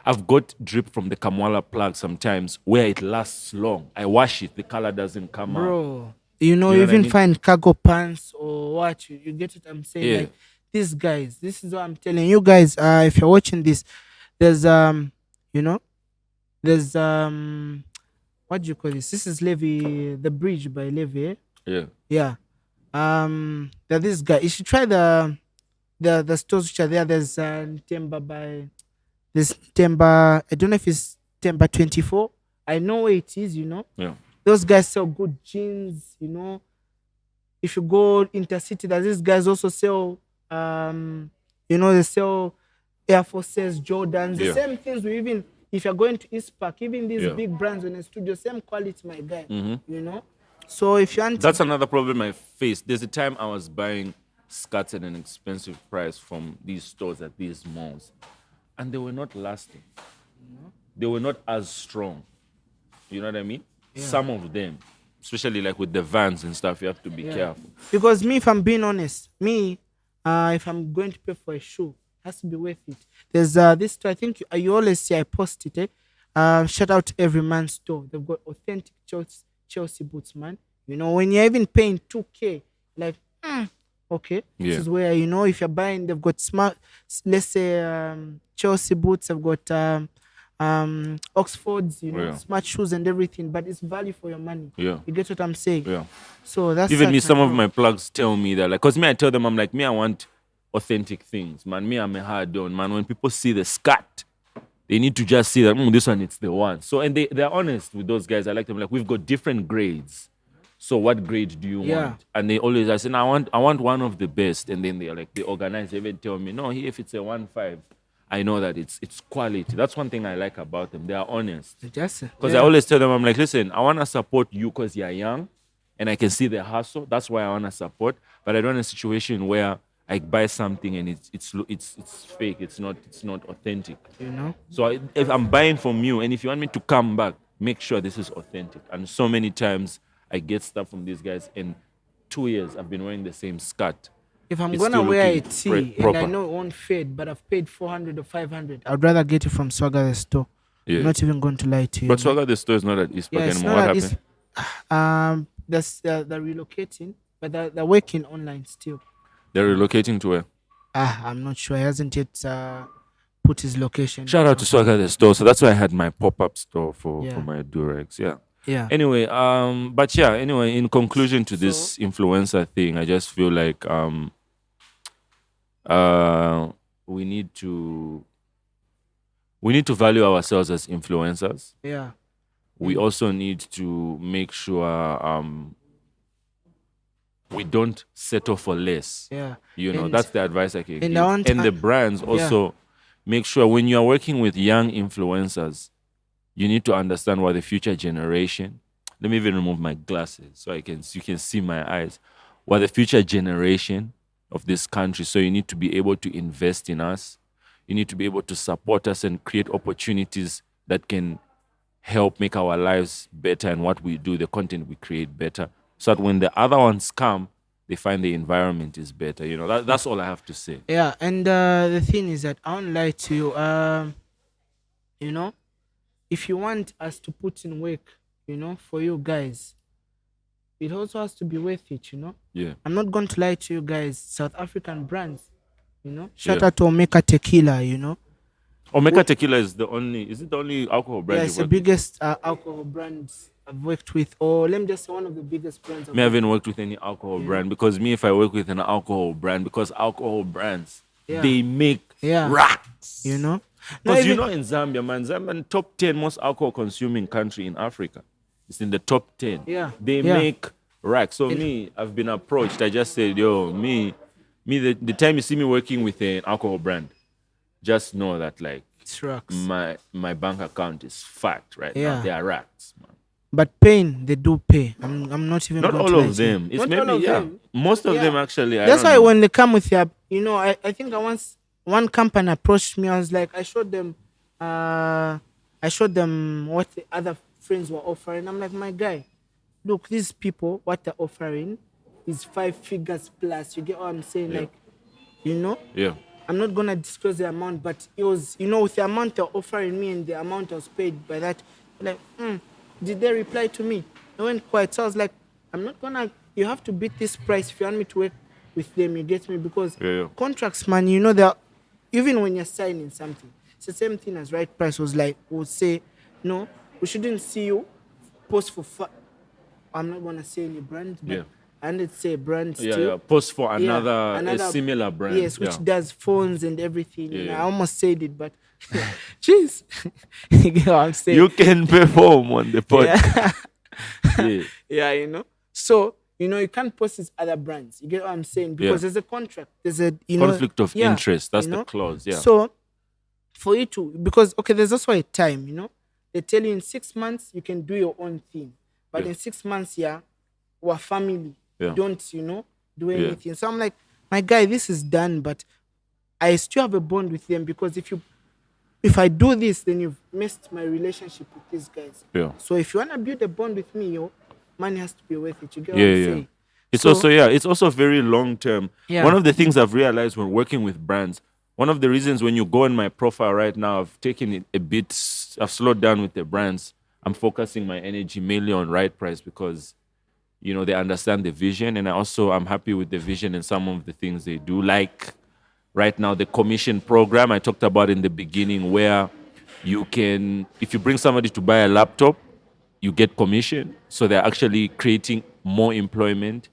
I've got drip from the Kamwala plug sometimes where it lasts long. I wash it, the color doesn't come out. Bro, you know what even I mean? find cargo pants or what? You get what I'm saying? Yeah. Like, these guys, this is what I'm telling you guys. If you're watching this, there's there's what do you call this? This is Levy, the bridge by Levy. Eh? Yeah. Yeah. There's this guy. You should try the stores which are there. There's Temba by this Temba. I don't know if it's Temba 24. I know where it is. Yeah. Those guys sell good jeans. If you go intercity, that these guys also sell. They sell Air Forces, Jordans, the Yeah. same things. We even if you're going to East Park, even these Yeah. big brands in the studio, same quality, my guy. Mhm. So if you want, That's another problem I faced. There's a time I was buying skirts at an expensive price from these stores at these malls, and they were not lasting. They were not as strong. You know what I mean? Some of them, especially like with the Vans and stuff, you have to be careful. because me, if I'm being honest, if I'm going to pay for a shoe, it has to be worth it. There's this store, I think you always see I post it. Shout out to Every Man Store. They've got authentic Chelsea boots, man. When you're even paying 2K, like, okay, Yeah. this is where if you're buying, they've got smart, let's say Chelsea boots. They've got Oxfords, Yeah. smart shoes and everything, but it's value for your money. Yeah. You get what I'm saying? Yeah. So that's Even me, such, some of bro. my plugs tell me that, like, cause me, I tell them, I'm like, me, I want authentic things, man. Me, I'm a hard on, man. When people see the scat, they need to just see that this one, it's the one. So, and they're honest with those guys. I like them. Like, we've got different grades. So, what grade do you Yeah. want? And they always, I say, no, I want one of the best. And then they're like, they organize. They even tell me, no, here, if it's a 1.5, I know that it's quality. That's one thing I like about them. They are honest. Just Because I always tell them, I'm like, listen, I want to support you because you're young and I can see the hustle. That's why I want to support. But I don't want a situation where I buy something and it's fake. It's not authentic. So if I'm buying from you and if you want me to come back, make sure this is authentic. And so many times I get stuff from these guys. In 2 years, I've been wearing the same skirt. If I'm It's gonna still wear looking a tee and I proper. know it won't fade, but I've paid 400 or 500, I'd rather get it from Swagger the store. Yeah. I'm not even going to lie to you. But man. Swagger the store is not at East Park Yeah, it's anymore. not What that happened? that's they're relocating, but they're working online still. They're relocating to where? I'm not sure. He hasn't yet put his location. Shout out to Swagger the store. So that's why I had my pop-up store for Yeah. my Durex. Yeah. Yeah. Anyway, but yeah, anyway, in conclusion to this influencer thing, I just feel like we need to value ourselves as influencers. Yeah. We also need to make sure we don't settle for less. Yeah. You know, And- that's the advice I can and give. I want- And the brands also make sure when you are working with young influencers, you need to understand what the future generation. Let me even remove my glasses so you can see my eyes. What the future generation of this country. So you need to be able to invest in us. You need to be able to support us and create opportunities that can help make our lives better and what we do, the content we create better. So that when the other ones come, they find the environment is better. You know, that's all I have to say. Yeah, and the thing is that I won't lie to you. If you want us to put in work, for you guys, it also has to be worth it. Yeah. I'm not going to lie to you guys. South African brands, shout Yeah. out to Omega Tequila. Omega Tequila is the only alcohol brand Yeah, you it's the work with? biggest alcohol brands I've worked with, or let me just say one of the biggest brands. Me, I haven't worked with any alcohol brand because me, if I work with an alcohol brand, because alcohol brands, Yeah. they make Yeah. racks. No, Because even- in Zambia, man, Zambia top 10 most alcohol consuming country in Africa. It's in the top 10. Yeah. They Yeah. make racks. So me, I've been approached. I just said, yo, the time you see me working with an alcohol brand, just know that like It's rocks. my bank account is fat right Yeah. now. They are racks, man. But paying, they do pay. I'm not even. Not going all to lie of to you. them. It's Not maybe all of them. most of Yeah. them actually. I That's don't why know. when they come with their, I think I once one company approached me. I was like, I showed them what the other friends were offering. I'm like, my guy, look, these people, what they're offering is 5 figures plus. You get what I'm saying? Yeah. Like, Yeah. I'm not gonna disclose the amount, but it was, with the amount they're offering me and the amount I was paid by that, like, did they reply to me? I went quiet. So I was like, I'm not gonna. You have to beat this price if you want me to work with them. You get me? Because Yeah. contracts, man, they're even when you're signing something, it's the same thing as right price was like. Would say, no, we shouldn't see you post for. I'm not gonna say any brand, but Yeah. and it's say brand Yeah, still. yeah. Post for Yeah, another a similar brand. Yes, which yeah. does phones and everything. Yeah. I almost said it, but jeez, you get what I'm saying? You can perform on the podcast. Yeah. Yeah, So you can't post these other brands. You get what I'm saying? Because Yeah. there's a contract. There's a Conflict of yeah, interest. That's the clause. Yeah. So for you to, because there's also a time. They tell you in 6 months you can do your own thing, but Yeah. in 6 months, we're family. Yeah. Don't do anything. So I'm like, my guy, this is done, but I still have a bond with them because if I do this, then you've missed my relationship with these guys. Yeah. So if you wanna build a bond with me, money has to be worth it. You get what Yeah, I'm yeah. saying? It's So- it's also very long term. Yeah. One of the things I've realized when working with brands, one of the reasons when you go on my profile right now, I've taken it a bit, I've slowed down with the brands. I'm focusing my energy mainly on right price because, they understand the vision. And I'm happy with the vision and some of the things they do. Like right now, the commission program I talked about in the beginning where You can, if you bring somebody to buy a laptop, you get commission. So they're actually creating more employment.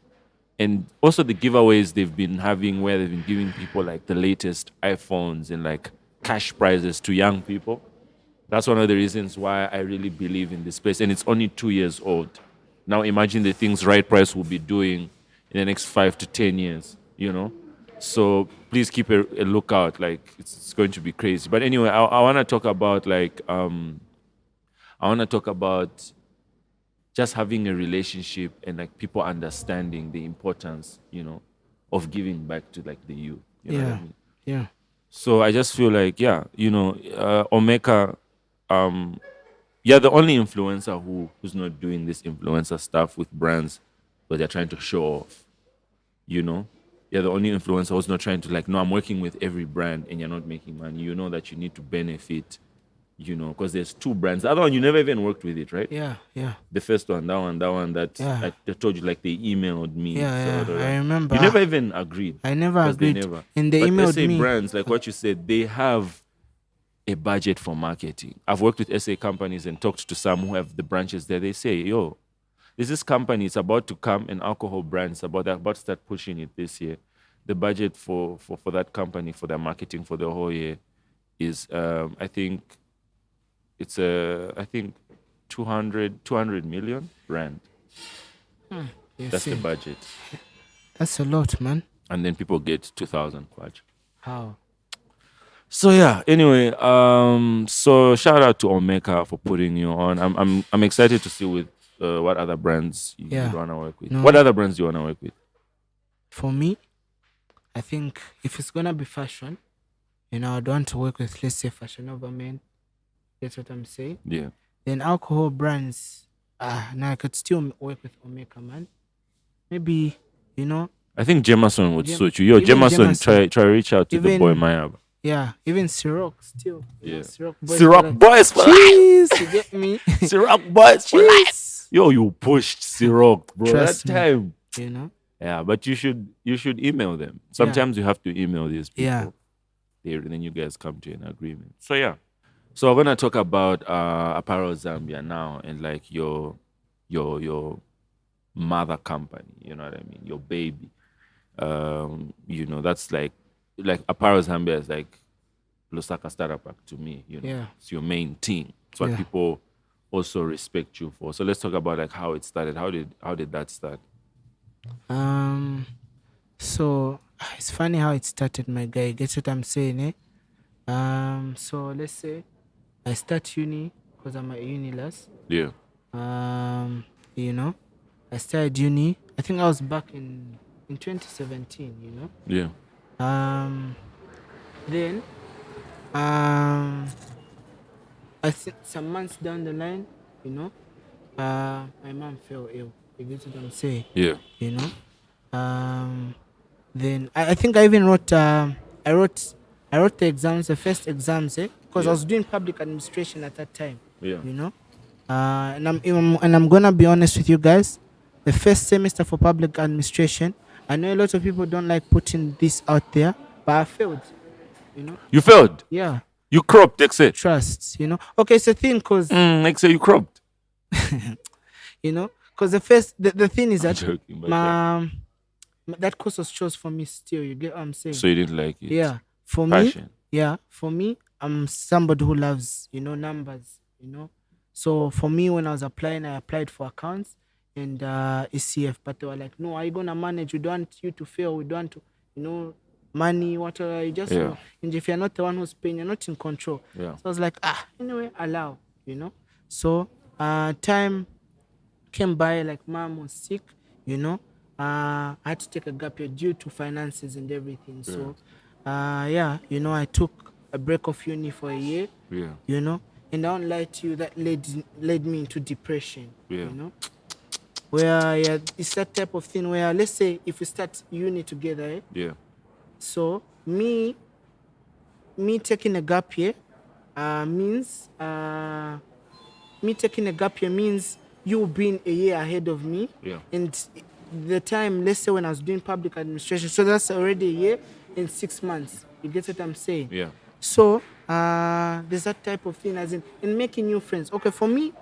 And also the giveaways they've been having, where they've been giving people like the latest iPhones and like cash prizes to young people. That's one of the reasons why I really believe in this space. And it's only 2 years old. Now imagine the things Right Price will be doing in the next 5 to 10 years, you know? So please keep a lookout. Like it's going to be crazy. But anyway, I want to talk about just having a relationship and like people understanding the importance, you know, of giving back to like the youth. You know what I mean? Yeah. So I just feel like, Omeka, you're the only influencer who's not doing this influencer stuff with brands, but they're trying to show off. You know, you're the only influencer who's not trying to like, no, I'm working with every brand and you're not making money. You know that you need to benefit, you know, because there's 2 brands. The other one, you never even worked with it, right? Yeah. The first one, that one that Yeah. I told you, like they emailed me. Yeah. So, I remember. You never even agreed. I never 'cause they agreed. never. And they But let's emailed say me. brands, like what you said, they have a budget for marketing. I've worked with SA companies and talked to some who have the branches there. They say, yo, there's this company, it's about to come, an alcohol brand, it's about to start pushing it this year. The budget for that company, for their marketing for the whole year is, I think, it's 200 million rand. You That's see. the budget. That's a lot, man. And then people get 2,000 kwacha. How? So yeah, anyway, so shout out to Omeka for putting you on. I'm excited to see with what other brands you Yeah. wanna work with. No. What other brands do you wanna work with? For me, I think if it's gonna be fashion, you know, I'd want to work with, let's say, Fashion Over Men. That's what I'm saying. Yeah. Then alcohol brands, now I could still work with Omeka, man. Maybe, you know, I think Jemason would Jem- suit you. Yo, even Jemason, Jemason. try reach out to the boy Even- Mayab. yeah, even Ciroc still. You know, Yeah. Ciroc boys. Ciroc for boys for life. life. Jeez, you get me? Ciroc boys for life. Jeez. Yo, you pushed Ciroc, bro. Trust that me. time. You know? Yeah, but you should email them. Sometimes you have to email these people. Yeah. Then you guys come to an agreement. So yeah. So we're gonna talk about Apparel Zambia now and like your mother company, you know what I mean? Your baby. You know, that's like Apparel Zambia is like Lusaka Startup Pack to me, you know. Yeah. It's your main team. It's what Yeah. people also respect you for. So let's talk about like how it started. How did that start? So it's funny how it started, my guy. Guess what I'm saying, eh? So let's say I start uni because I'm at uni last. Yeah. You know, I started uni. I think I was back in 2017. You know. Yeah. Then I think some months down the line, you know, my mom fell ill. You get what I'm saying? Yeah. You know. Then I think I even wrote I wrote the exams, the first exams, because I Yeah. was doing public administration at that time. Yeah. You know, and I'm gonna be honest with you guys. The first semester for public administration, I know a lot of people don't like putting this out there, but I failed. You know, You failed. yeah, You cropped, Exe. trust. You know, okay, it's a thing, cause Exe, you cropped. you know, cause the thing is I'm that joking, but yeah. that course was chose for me still. You get what I'm saying? So you didn't like it. Yeah, for Passion. me, yeah, for me, I'm somebody who loves, you know, numbers, you know. So for me, when I was applying, I applied for accounts and ECF, but they were like, no, are you gonna manage? We don't want you to fail. We don't want to, you know, money, whatever. You just, Yeah. you know, and if you're not the one who's paying, you're not in control. Yeah. So I was like, anyway, allow, you know. So time came by, like mom was sick, you know. I had to take a gap year due to finances and everything. So, yeah, you know, I took a break of uni for a year, Yeah. you know, and I don't lie to you, that led me into depression, Yeah. you know, where yeah, it's that type of thing where, let's say, if we start uni together, Yeah. so me taking a gap year means you being a year ahead of me. Yeah. And the time, let's say when I was doing public administration, so that's already a year and 6 months. You get what I'm saying? Yeah. So there's that type of thing as in making new friends. Okay, for me,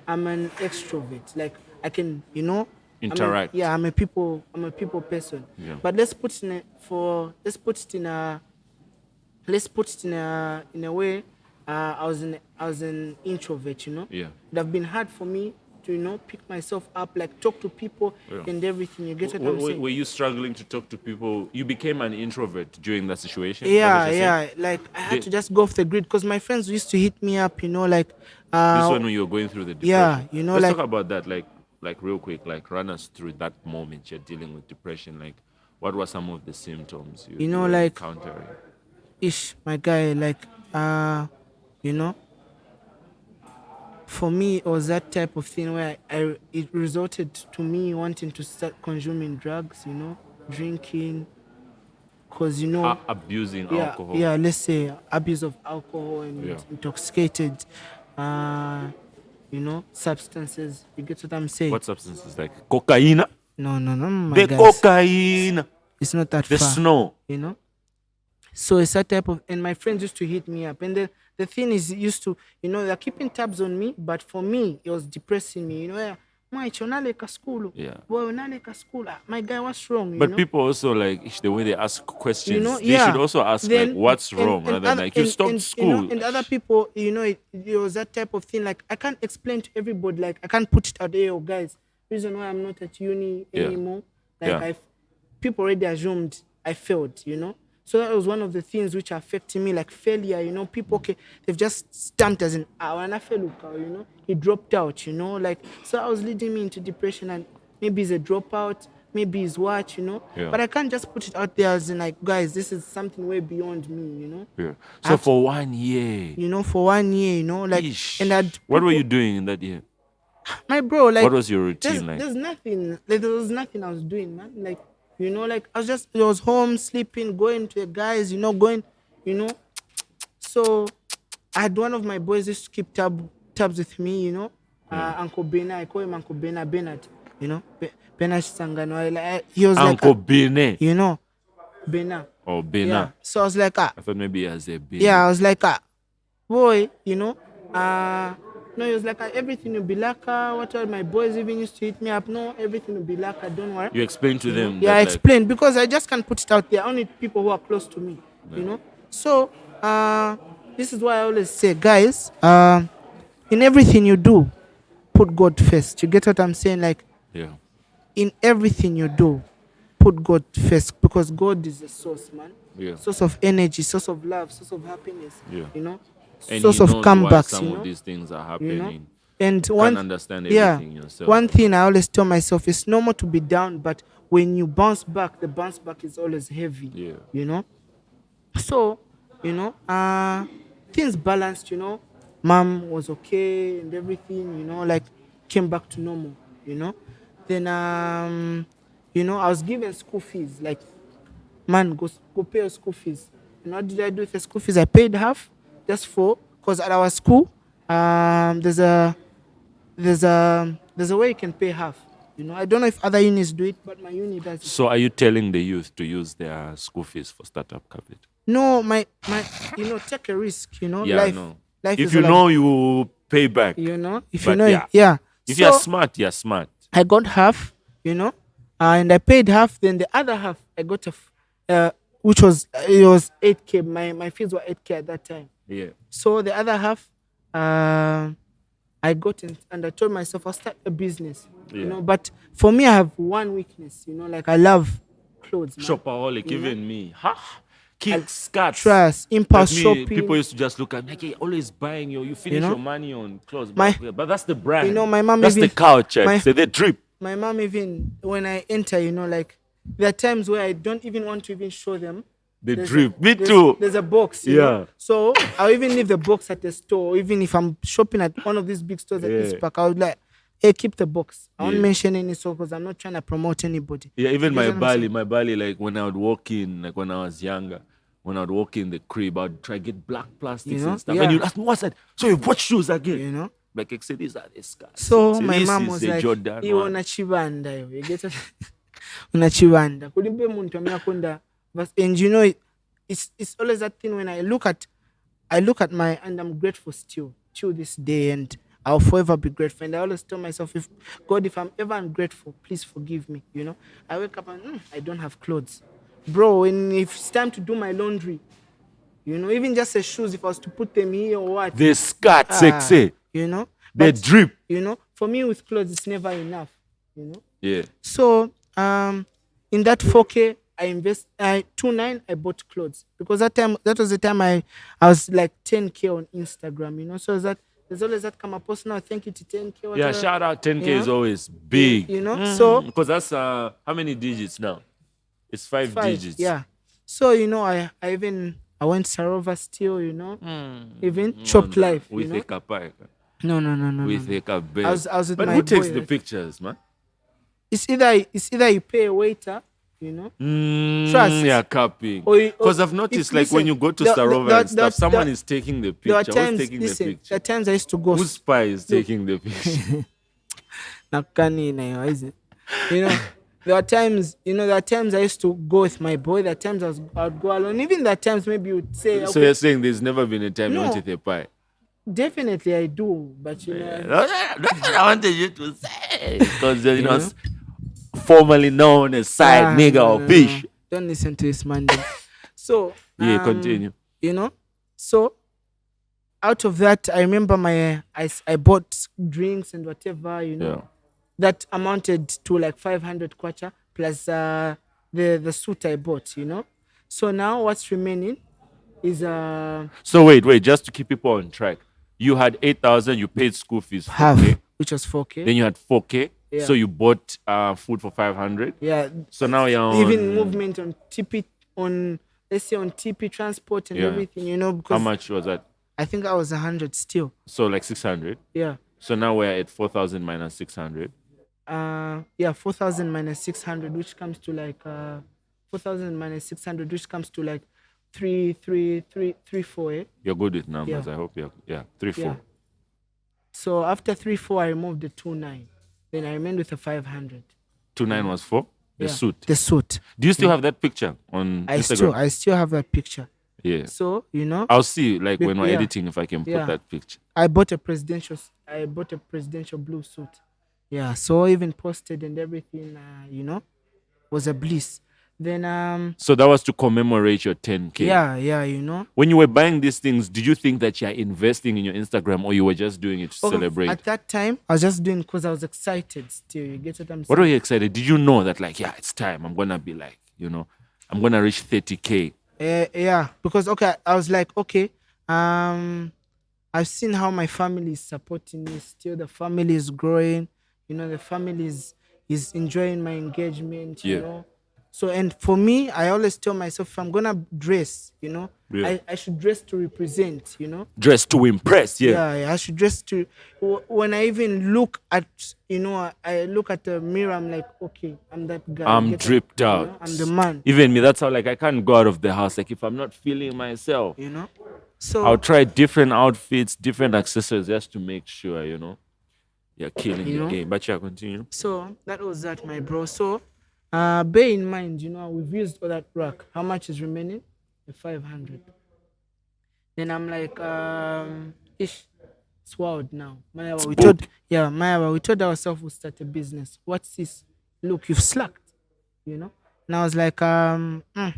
I'm an extrovert. Like I can, Interact. I'm a people person. Yeah. But let's put it in a way. I was an introvert. Yeah. It have been hard for me to pick myself up, like talk to people and everything. You get what I'm saying? Were you struggling to talk to people? You became an introvert during that situation? Is that what you're saying? Like I had to just go off the grid because my friends used to hit me up, like This one when you were going through the depression. Yeah, Let's like- talk about that, like real quick. Like run us through that moment you're dealing with depression. Like, what were some of the symptoms you were like- encountering? my guy, like for me it was that type of thing where it resulted to me wanting to start consuming drugs, drinking, because Abusing yeah, alcohol. yeah, let's say abuse of alcohol and Yeah. intoxicated substances. You get what I'm saying? What substances? Like cocaine? No, my The guys. cocaine. It's not that The far. snow. So it's that type of, and my friends used to hit me up, and the thing is, it used to, they're keeping tabs on me, but for me, it was depressing me. School. Yeah. Boy, school. My guy, what's wrong? But people also like the way they ask questions. They yeah. should also ask Then- like, "What's and- wrong?" and Rather than other- like, "You and- stopped and, school." and other people, it was that type of thing. Like I can't explain to everybody. Like I can't put it out there, guys. Reason why I'm not at uni Yeah. anymore. Like Yeah. people already assumed I failed. So that was one of the things which affected me, like failure. People, okay, they've just stamped as in, when I failed, he dropped out. Like so that was leading me into depression, and maybe he's a dropout, maybe he's what, Yeah. But I can't just put it out there as in like, guys, this is something way beyond me, Yeah. I So have for 1 year, for 1 year, like, Eesh. and that. What were you doing in that year? My bro, like, What was your routine like? There's nothing, like, there was nothing I was doing, man. Like, like I was home sleeping, going to the guys, going, So I had one of my boys used to keep tabs with me, Uncle Bena. I call him Uncle Bena Bernard, Bena Sangano. He was Uncle like, Bene Bena. or Bena. Yeah. So I was like, I thought maybe he has a Bene. yeah, I was like, boy, no, he was like, everything will be like, what all my boys even used to hit me up. No, everything will be like, don't worry. You explained to them. Yeah, that, I like, explained because I just can't put it out there. I need people who are close to me, So, this is why I always say, guys, in everything you do, put God first. You get what I'm saying? Like, yeah. in everything you do, put God first, because God is the source, man. Yeah. Source of energy, source of love, source of happiness. Yeah. And Source he of knows why comebacks. some of these things are happening. And You one can't understand everything yourself. one thing I always tell myself is normal to be down, but when you bounce back, the bounce back is always heavy. Yeah. So, things balanced, Mom was okay and everything, like came back to normal, Then I was given school fees, like, man, go pay your school fees. And what did I do with the school fees? I paid half, just because at our school, there's a way you can pay half. I don't know if other unis do it, but my uni does it. So are you telling the youth to use their school fees for startup capital? No, my take a risk, Yeah, life, no. life If is you all know, you will pay back. if But you know, yeah. yeah. If So, you're smart, you're smart. I got half, and I paid half. Then the other half I got which was it was 8K. My fees were 8K at that time. Yeah. So the other half, I got it, and I told myself I'll start a business. Yeah. But for me, I have one weakness. Like I love clothes. Man. Shopaholic, even me. Kicks, skirts. Trust, impulse Like me, shopping. people used to just look at me like, "Hey, always buying you finish your money on clothes." My- But that's the brand. my mom That's even- the couch. my- Say they drip. My mom, even when I enter, like there are times where I don't even want to even show them. They There's drip. Me there's- too. There's a box. you Yeah. know. So I'll even leave the box at the store. Even if I'm shopping at one of these big stores at Yeah. East Park, I would like, hey, keep the box. I won't Yeah. mention any store because I'm not trying to promote anybody. Yeah, even You my get what I'm belly, like when I would walk in, like when I was younger, when I would walk in the crib, I'd try to get black plastics and stuff. Yeah. And you'd ask me, what's that? So you bought shoes again? You know? Like I said, these are the scars. So Say, my this mom is was the like, Jordan "Iwe one." unachibanda yo." You get it? Unachibanda. Kulimpe muntu amekunda. And it's always that thing when I look at I look at and I'm grateful still till this day, and I'll forever be grateful. And I always tell myself, if God, if I'm ever ungrateful, please forgive me. I wake up and I don't have clothes, bro. And if it's time to do my laundry, even just the shoes, if I was to put them here or what, The scat sexy. They but drip. for me with clothes, it's never enough. Yeah. So in that 4K, I invest 2.9. I bought clothes because that was the time I was like 10K on Instagram. So there's always that come up post now. Thank you to 10K. Yeah, whatever. shout out 10K Yeah. is always big. So Because that's how many digits now? It's five 5, digits. yeah. So I went Sarova still. Even chopped life. With a kapai. No. With a kabe. I was with But my who takes boy, the like- pictures, man? It's either you pay a waiter, Trust. Yeah, copying. Or you- or Because I've noticed, like, listen, when you go to the- Sarova the- and stuff, the- someone the- is taking the there are picture. Who's times. taking the Listen, picture? there are times I used to go. Whose spy is taking the picture? Nakani na is it? There are times. There are times I used to go with my boy. There are times I'd go alone. Even there are times maybe you would say, So okay, you're saying there's never been a time you No. went with a pie? definitely I do, but That's what I wanted you to say. Because, it's formerly known as side nigga no, or no, fish. no. Don't listen to this man. So Yeah, continue. So out of that, I remember I bought drinks and whatever. Yeah. That amounted to like 500 kwacha plus the suit I bought. So now what's remaining is So wait, just to keep people on track. You had 8,000, you paid school fees 4K. half, which was 4K. Then you had 4K. Yeah. So you bought food for 500. Yeah. So now you're on... Even movement on TP let's say on TP transport and Yeah. everything, How because much was that? I think I was 100 still. So like 600. Yeah. So now we're at 4,000 minus 600. 4,000 minus 600, which comes to like 4,000 minus 600, which comes to like 3,4. Eh? You're good with numbers. Yeah. I hope you're... Yeah, 3, 4. Yeah. So after 3,4, I removed the 2.9. Then I remained with the 500. 2.9 was 4. The Yeah. suit. The suit. Do you still have that picture on Instagram? I still have that picture. Yeah. So I'll see, like, when we're Yeah. editing, if I can put Yeah. that picture. I bought a presidential blue suit. Yeah, so even posted and everything, was a bliss. Then So that was to commemorate your 10K. yeah. When you were buying these things, did you think that you're investing in your Instagram or you were just doing it to Okay, celebrate? At that time, I was just doing because I was excited still. You get what I'm saying? What were you excited? Did you know that, like, yeah, it's time. I'm going to be like, I'm going to reach 30K. Yeah, because I was like, okay, I've seen how my family is supporting me. Still, the family is growing. The family is enjoying my engagement. Yeah. So, and for me, I always tell myself, if I'm gonna dress, Yeah. I should dress to represent. Dressed to impress, yeah. Yeah, I should dress to. When I even look at, I look at the mirror, I'm like, okay, I'm that guy. I'm Get it? dripped out. I'm the man. Even me, that's how, like, I can't go out of the house. Like, if I'm not feeling myself, So I'll try different outfits, different accessories just to make sure, you're killing the game. But yeah, continue. So that was that, my bro. So bear in mind, we've used all that rack. How much is remaining? The 500. Then I'm like, it's wild now. Mayawa, we told ourselves we'll start a business. What's this? Look, you've slacked, And I was like,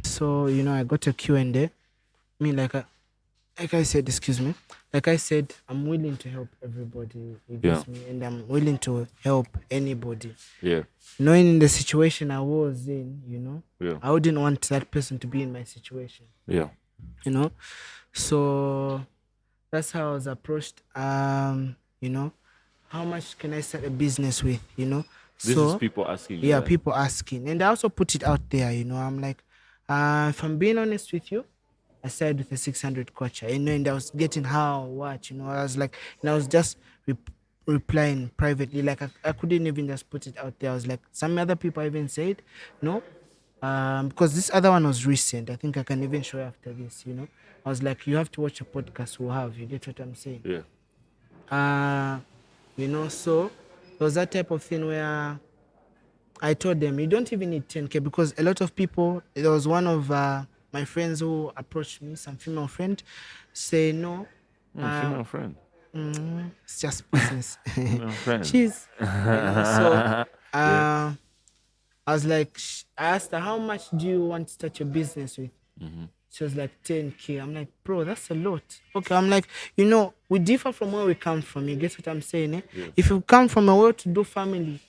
So, I got a Q&A. I mean, like I said, excuse me. Like I said, I'm willing to help everybody with me, and I'm willing to help anybody. Yeah. Knowing the situation I was in, Yeah. I wouldn't want that person to be in my situation. Yeah. So that's how I was approached. How much can I start a business with? This so is people asking you. yeah, that. people asking, and I also put it out there. I'm like, if I'm being honest with you, I started with a 600 kwacha, and I was getting what. I was like, and I was just replying privately, like I couldn't even just put it out there. I was like, some other people even said no, because this other one was recent. I think I can even show you after this. I was like, you have to watch a podcast we'll have. You get what I'm saying? Yeah. So it was that type of thing where I told them, you don't even need 10K, because a lot of people, there was one of my my friends who approach me, some female friend, say no. Female friend. It's just business. Female friend. She's so I was like, I asked her, how much do you want to start your business with? She was like 10K. I'm like, bro, that's a lot. Okay, I'm like, we differ from where we come from. You get what I'm saying? Eh? Yeah. If you come from a well-to-do family,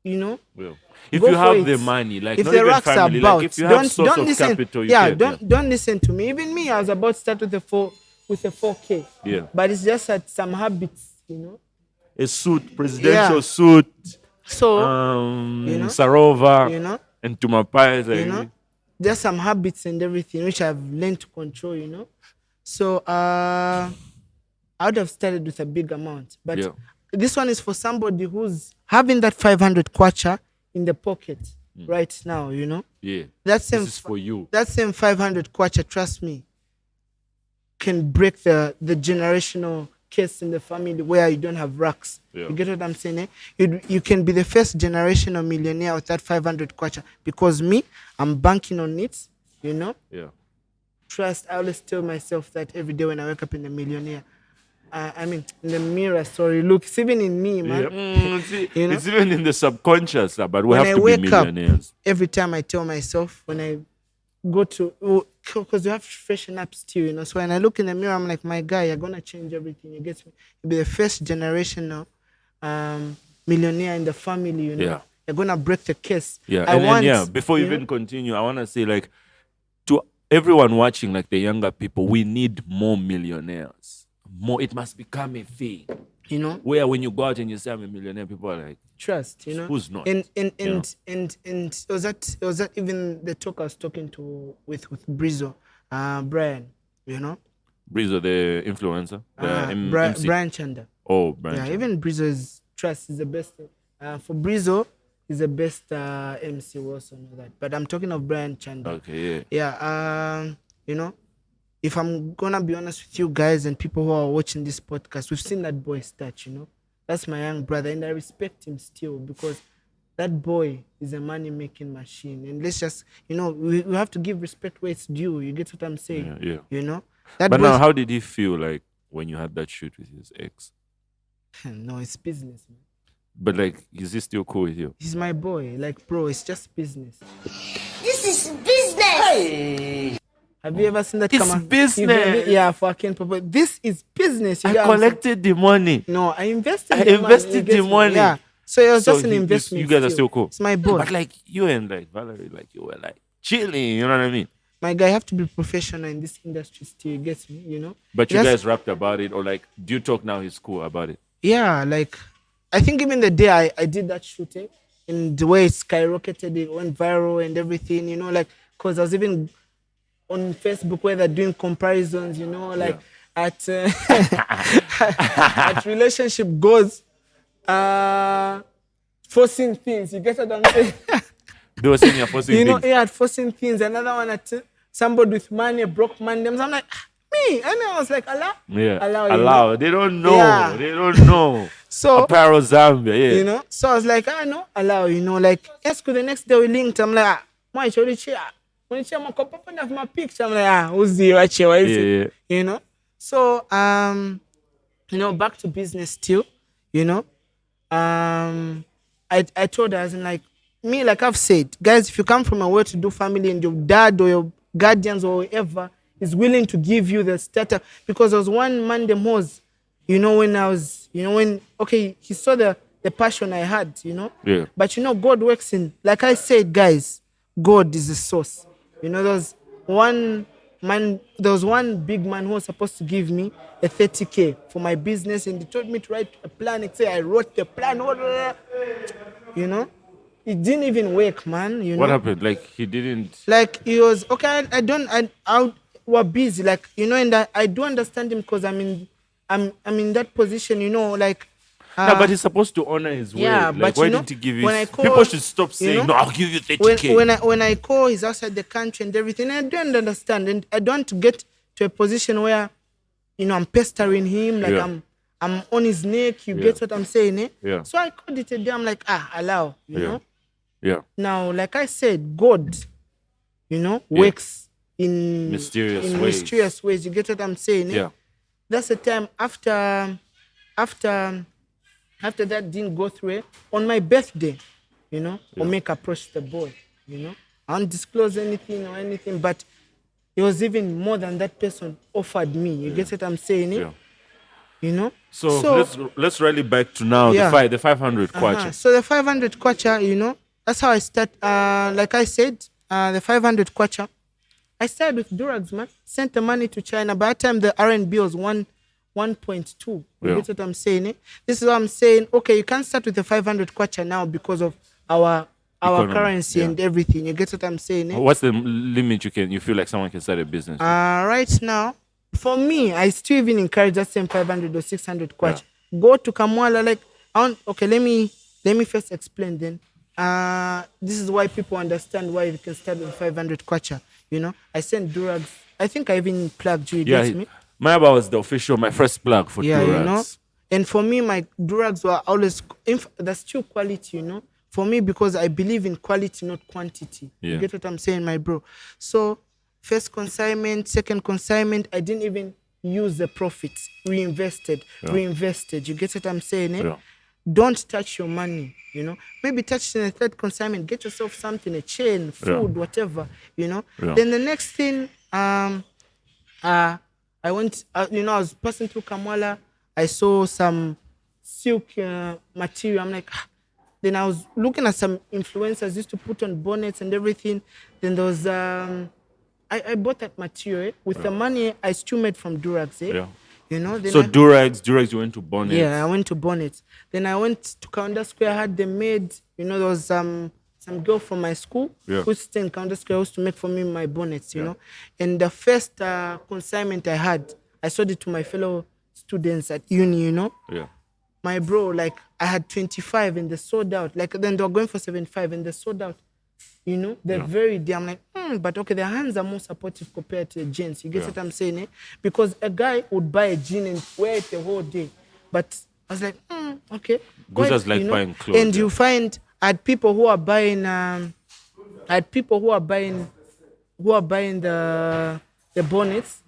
Well, if go you for have it. the money, like If not the even racks are family, about, like if you have source of listen. capital, you Yeah, get don't listen to me. Even me, I was about to start with a 4K. Yeah. But it's just that some habits, a suit, presidential Yeah. suit, So, Sarova, and Tumapai. Like, there's some habits and everything which I've learned to control, So I would have started with a big amount. But Yeah. this one is for somebody who's having that 500 kwacha in the pocket right now, yeah, That same, this is for you. that same 500 kwacha, trust me, can break the generational case in the family where you don't have racks. Yeah. You get what I'm saying? Eh? You can be the first generational millionaire with that 500 kwacha because me, I'm banking on it, Yeah. Trust, I always tell myself that every day when I wake up in the millionaire. In the mirror, sorry, look, it's even in me, man. Yeah. It's even in the subconscious, but we When have I to be wake up, millionaires. every time I tell myself, when I go to, because you have to freshen up still, So when I look in the mirror, I'm like, my guy, you're gonna change everything. You get me? You'll be the first generational millionaire in the family, Yeah. You're gonna break the case. Yeah, before you even continue, I want to say, like, to everyone watching, like the younger people, we need more millionaires. More, it must become a thing. Where when you go out and you say I'm a millionaire, people are like, Trust, who's not? And it was that even the talk I was talking to with Brizo, Brian, Brizo, the influencer, the MC. Brian Chanda. Oh, Brian. Yeah, Chanda. even Brizo's Trust is the best. For Brizo, is the best MC. We also know that. But I'm talking of Brian Chanda. Okay, yeah. Yeah. If I'm gonna be honest with you guys and people who are watching this podcast, we've seen that boy start. That's my young brother, and I respect him still because that boy is a money-making machine. And let's just, we have to give respect where it's due. You get what I'm saying? Yeah. That But boy. now, how did he feel like when you had that shoot with his ex? No, it's business, man. But like, is he still cool with you? He's my boy. Like, bro, it's just business. This is business. Have you ever seen that? It's business. Yeah, fucking papa. This is business. You I get what I'm saying? collected the money. No, I invested. I the money. invested You the get me? money. Yeah. So it was So just an you investment. guys are still cool. It's my boy. But like, you and like Valerie, like you were like chilling. You know what I mean? My guy, you have to be professional in this industry still. You get me? But you Just- guys rapped about it, or like, do you talk now? He's cool about it. Yeah, like I think even the day I did that shooting and the way it skyrocketed, it went viral and everything, like, because I was even on Facebook where they're doing comparisons, like at at relationship goals, forcing things. You get what I'm saying? They were saying you're forcing things. At forcing things. Another one at somebody with money, broke man. I'm like, me. And I was like, Allah. Yeah. Allow. They don't know. Yeah. They don't know. So, Apparel Zambia, yeah. So I was like, no, allow, like, yes, the next day we linked. I'm like, why should you cheer? When you cheer my cup up of my picture, I'm like, who's the watch? What is it? So, back to business still, I told her, as in, like, me, like I've said, guys, if you come from a well-to-do family and your dad or your guardians or whoever is willing to give you the starter, because there was one man, the most, when I was, he saw the passion I had, Yeah. But, God works in, like I said, guys, God is the source. There was one big man who was supposed to give me a 30K for my business, and he told me to write a plan. I wrote the plan, it didn't even work, man. What happened? Like, he didn't. Like, he was okay. We're busy, like, and I do understand him because I'm in that position, like. No, but he's supposed to honor his word. Yeah, like, but why didn't he give you? when I call- People should stop saying, no, I'll give you 30K. When I call, he's outside the country and everything. And I don't understand, and I don't want to get to a position where, I'm pestering him, like Yeah. I'm on his neck. You get what I'm saying, eh? Yeah. So I called it a day. I'm like, allow, Yeah. Yeah. Now, like I said, God works in mysterious ways. You get what I'm saying? Yeah. That's the time after that didn't go through it. On my birthday, Omeka approached the boy, I don't disclose anything, but it was even more than that person offered me. You get what I'm saying? Yeah. So let's rally back to now, the 500 kwacha. So the 500 kwacha, that's how I start. Like I said, the 500 kwacha, I started with Durags, man. Sent the money to China. By that time, the RNB was 1.2. You get what I'm saying? This is what I'm saying. Okay, you can't start with the 500 kwacha now because of our currency and everything. You get what I'm saying? What's the limit you feel like someone can start a business with? Right now, for me, I still even encourage that same 500 or 600 kwacha. Go to Kamwala. Let me first explain then. This is why people understand why you can start with 500 kwacha. I sent Durags. I think I even plugged you. Get me? Mayaba was my first plug for Durags. And for me, my Durags were always, that's still quality, for me, because I believe in quality, not quantity. You get what I'm saying, my bro? So, first consignment, second consignment, I didn't even use the profits. Reinvested. You get what I'm saying? Yeah. Don't touch your money, Maybe touch in a third consignment. Get yourself something, a chain, food, whatever, Then the next thing, I went, I was passing through Kamwala. I saw some silk material. I'm like, Then I was looking at some influencers used to put on bonnets and everything. Then there was, I bought that material with the money I still made from Durags. Then so Durags, you went to bonnets. Yeah, I went to bonnets. Then I went to Kaunda Square. I had them made. There was some girl from my school who stayed in Kaunda Square used to make for me my bonnets. And the first consignment I had, I sold it to my fellow students at uni. Yeah. My bro, like I had 25 and they sold out. Like then they were going for 75 and they sold out. They're very day. I'm like, but okay, their hands are more supportive compared to the jeans. You get what I'm saying? Because a guy would buy a jean and wear it the whole day. But I was like, okay. Good as like buying clothes. And you find I had people who are buying the bonnets.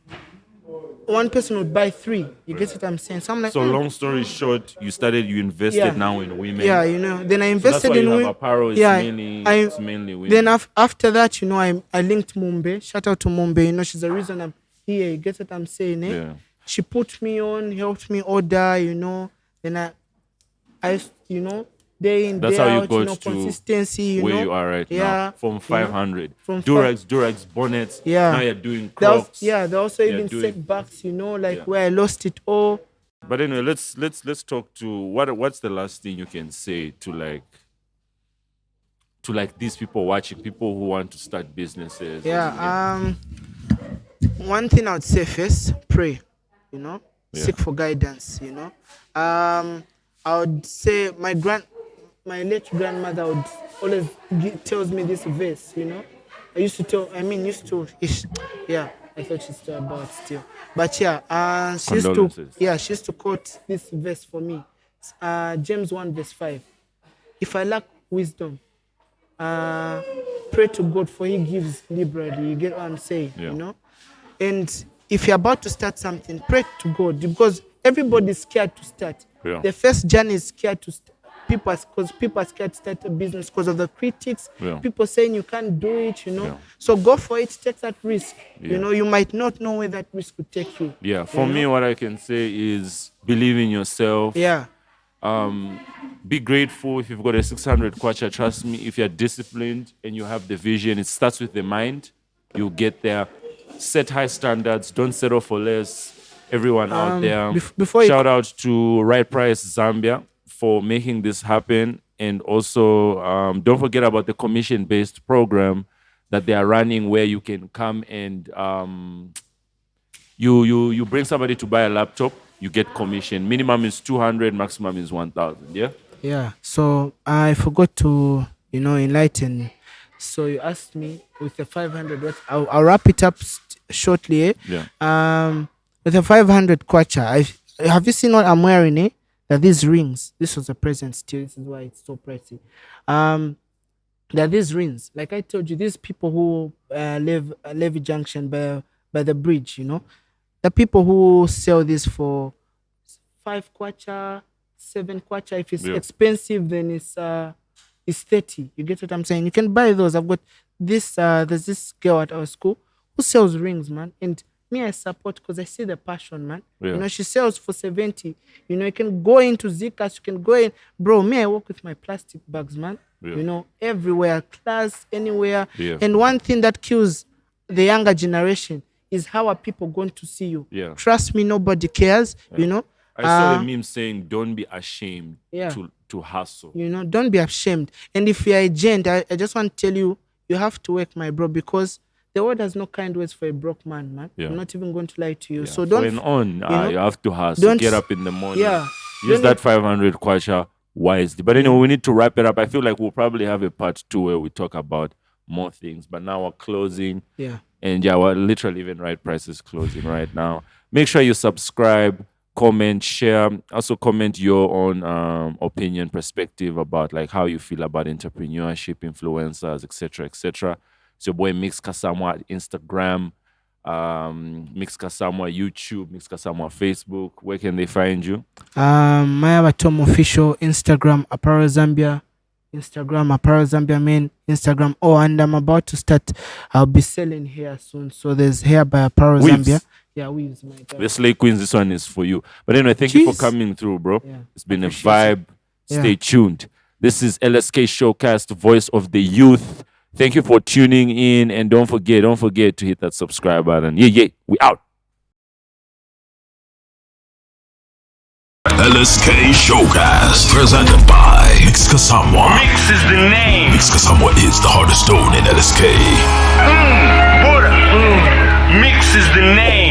One person would buy 3. You get what I'm saying? So I'm like, long story short, you invested now in women. Yeah, Then I invested in women. Apparel. It's mainly women. Then after that, I linked Mumbe. Shout out to Mumbe. She's the reason I'm here. You get what I'm saying? Yeah. She put me on, helped me order. Then I day in, that's day how you out, got to consistency. where you are right now. From 500. From Durags, bonnets. Yeah. Now you're doing Crocs. They also even set backs, where I lost it all. But anyway, let's talk to what's the last thing you can say to these people watching, people who want to start businesses. One thing I would say first, pray, seek for guidance, I would say my late grandmother would always tells me this verse, I thought she's still about still. But she used to quote this verse for me. James 1 verse 5. If I lack wisdom, pray to God for He gives liberally. You get what I'm saying? And if you're about to start something, pray to God because everybody's scared to start. Yeah. The first journey is scared to start. People are scared to start a business because of the critics. Yeah. People saying you can't do it, So go for it, take that risk. Yeah. You might not know where that risk would take you. Yeah, for me, what I can say is believe in yourself. Yeah. Be grateful if you've got a 600 kwacha. Trust me, if you're disciplined and you have the vision, it starts with the mind. You'll get there. Set high standards. Don't settle for less. Everyone out there. Shout out to Right Price Zambia for making this happen. And also, don't forget about the commission-based program that they are running where you can come and you bring somebody to buy a laptop, you get commission. Minimum is 200, maximum is 1,000, yeah? Yeah. So I forgot to, enlighten. So you asked me with the 500, I'll wrap it up shortly, eh? Yeah. With the 500 kwacha, have you seen what I'm wearing, eh? That these rings, this was a present still. This is why it's so pricey. there are these rings. Like I told you, these people who live Levy Junction by the bridge, the people who sell this for 5 kwacha, 7 kwacha. If it's Yeah. expensive, then it's 30. You get what I'm saying? You can buy those. I've got this. There's this girl at our school who sells rings, man, and me I support because I see the passion, man. Yeah. She sells for 70. You can go into Zcash, you can go in, bro. Me, I work with my plastic bags, man. Yeah. Everywhere, class, anywhere. Yeah. And one thing that kills the younger generation is how are people going to see you? Yeah. Trust me, nobody cares. I saw a meme saying, "Don't be ashamed Yeah. to hustle." Don't be ashamed. And if you're a gent, I just want to tell you, you have to work, my bro, because the world has no kind words for a broke man. Yeah. I'm not even going to lie to you. Yeah. So don't. You have to hustle. don't- Get up in the morning. Yeah. Use Don't- that 500 kwacha wisely. But anyway, we need to wrap it up. I feel like we'll probably have a part 2 where we talk about more things. But now we're closing. Yeah. And yeah, we're literally even right prices closing right now. Make sure you subscribe, comment, share. Also comment your own opinion, perspective about like how you feel about entrepreneurship, influencers, etc., etc. It's your boy Mix Kasamwa at Instagram, Mix Kasamwa YouTube, Mix Kasamwa Facebook. Where can they find you? My Tom official Instagram Apparel Zambia, main Instagram. Oh, and I'm about to start. I'll be selling hair soon. So there's hair by Apparel Weaves. Zambia. Yeah, weaves, my God. The Slay Queens, this one is for you. But anyway, thank you for Jeez. coming through, bro. Yeah, It's been a appreciate it. vibe. Yeah. Stay tuned. This is LSK Showcast, Voice of the Youth. Thank you for tuning in, and don't forget to hit that subscribe button. Yeah, we out. LSK Showcast, presented by Mix Kasamwa. Mix is the name. Mix Kasamwa is the hardest stone in LSK. Bora. Mix is the name.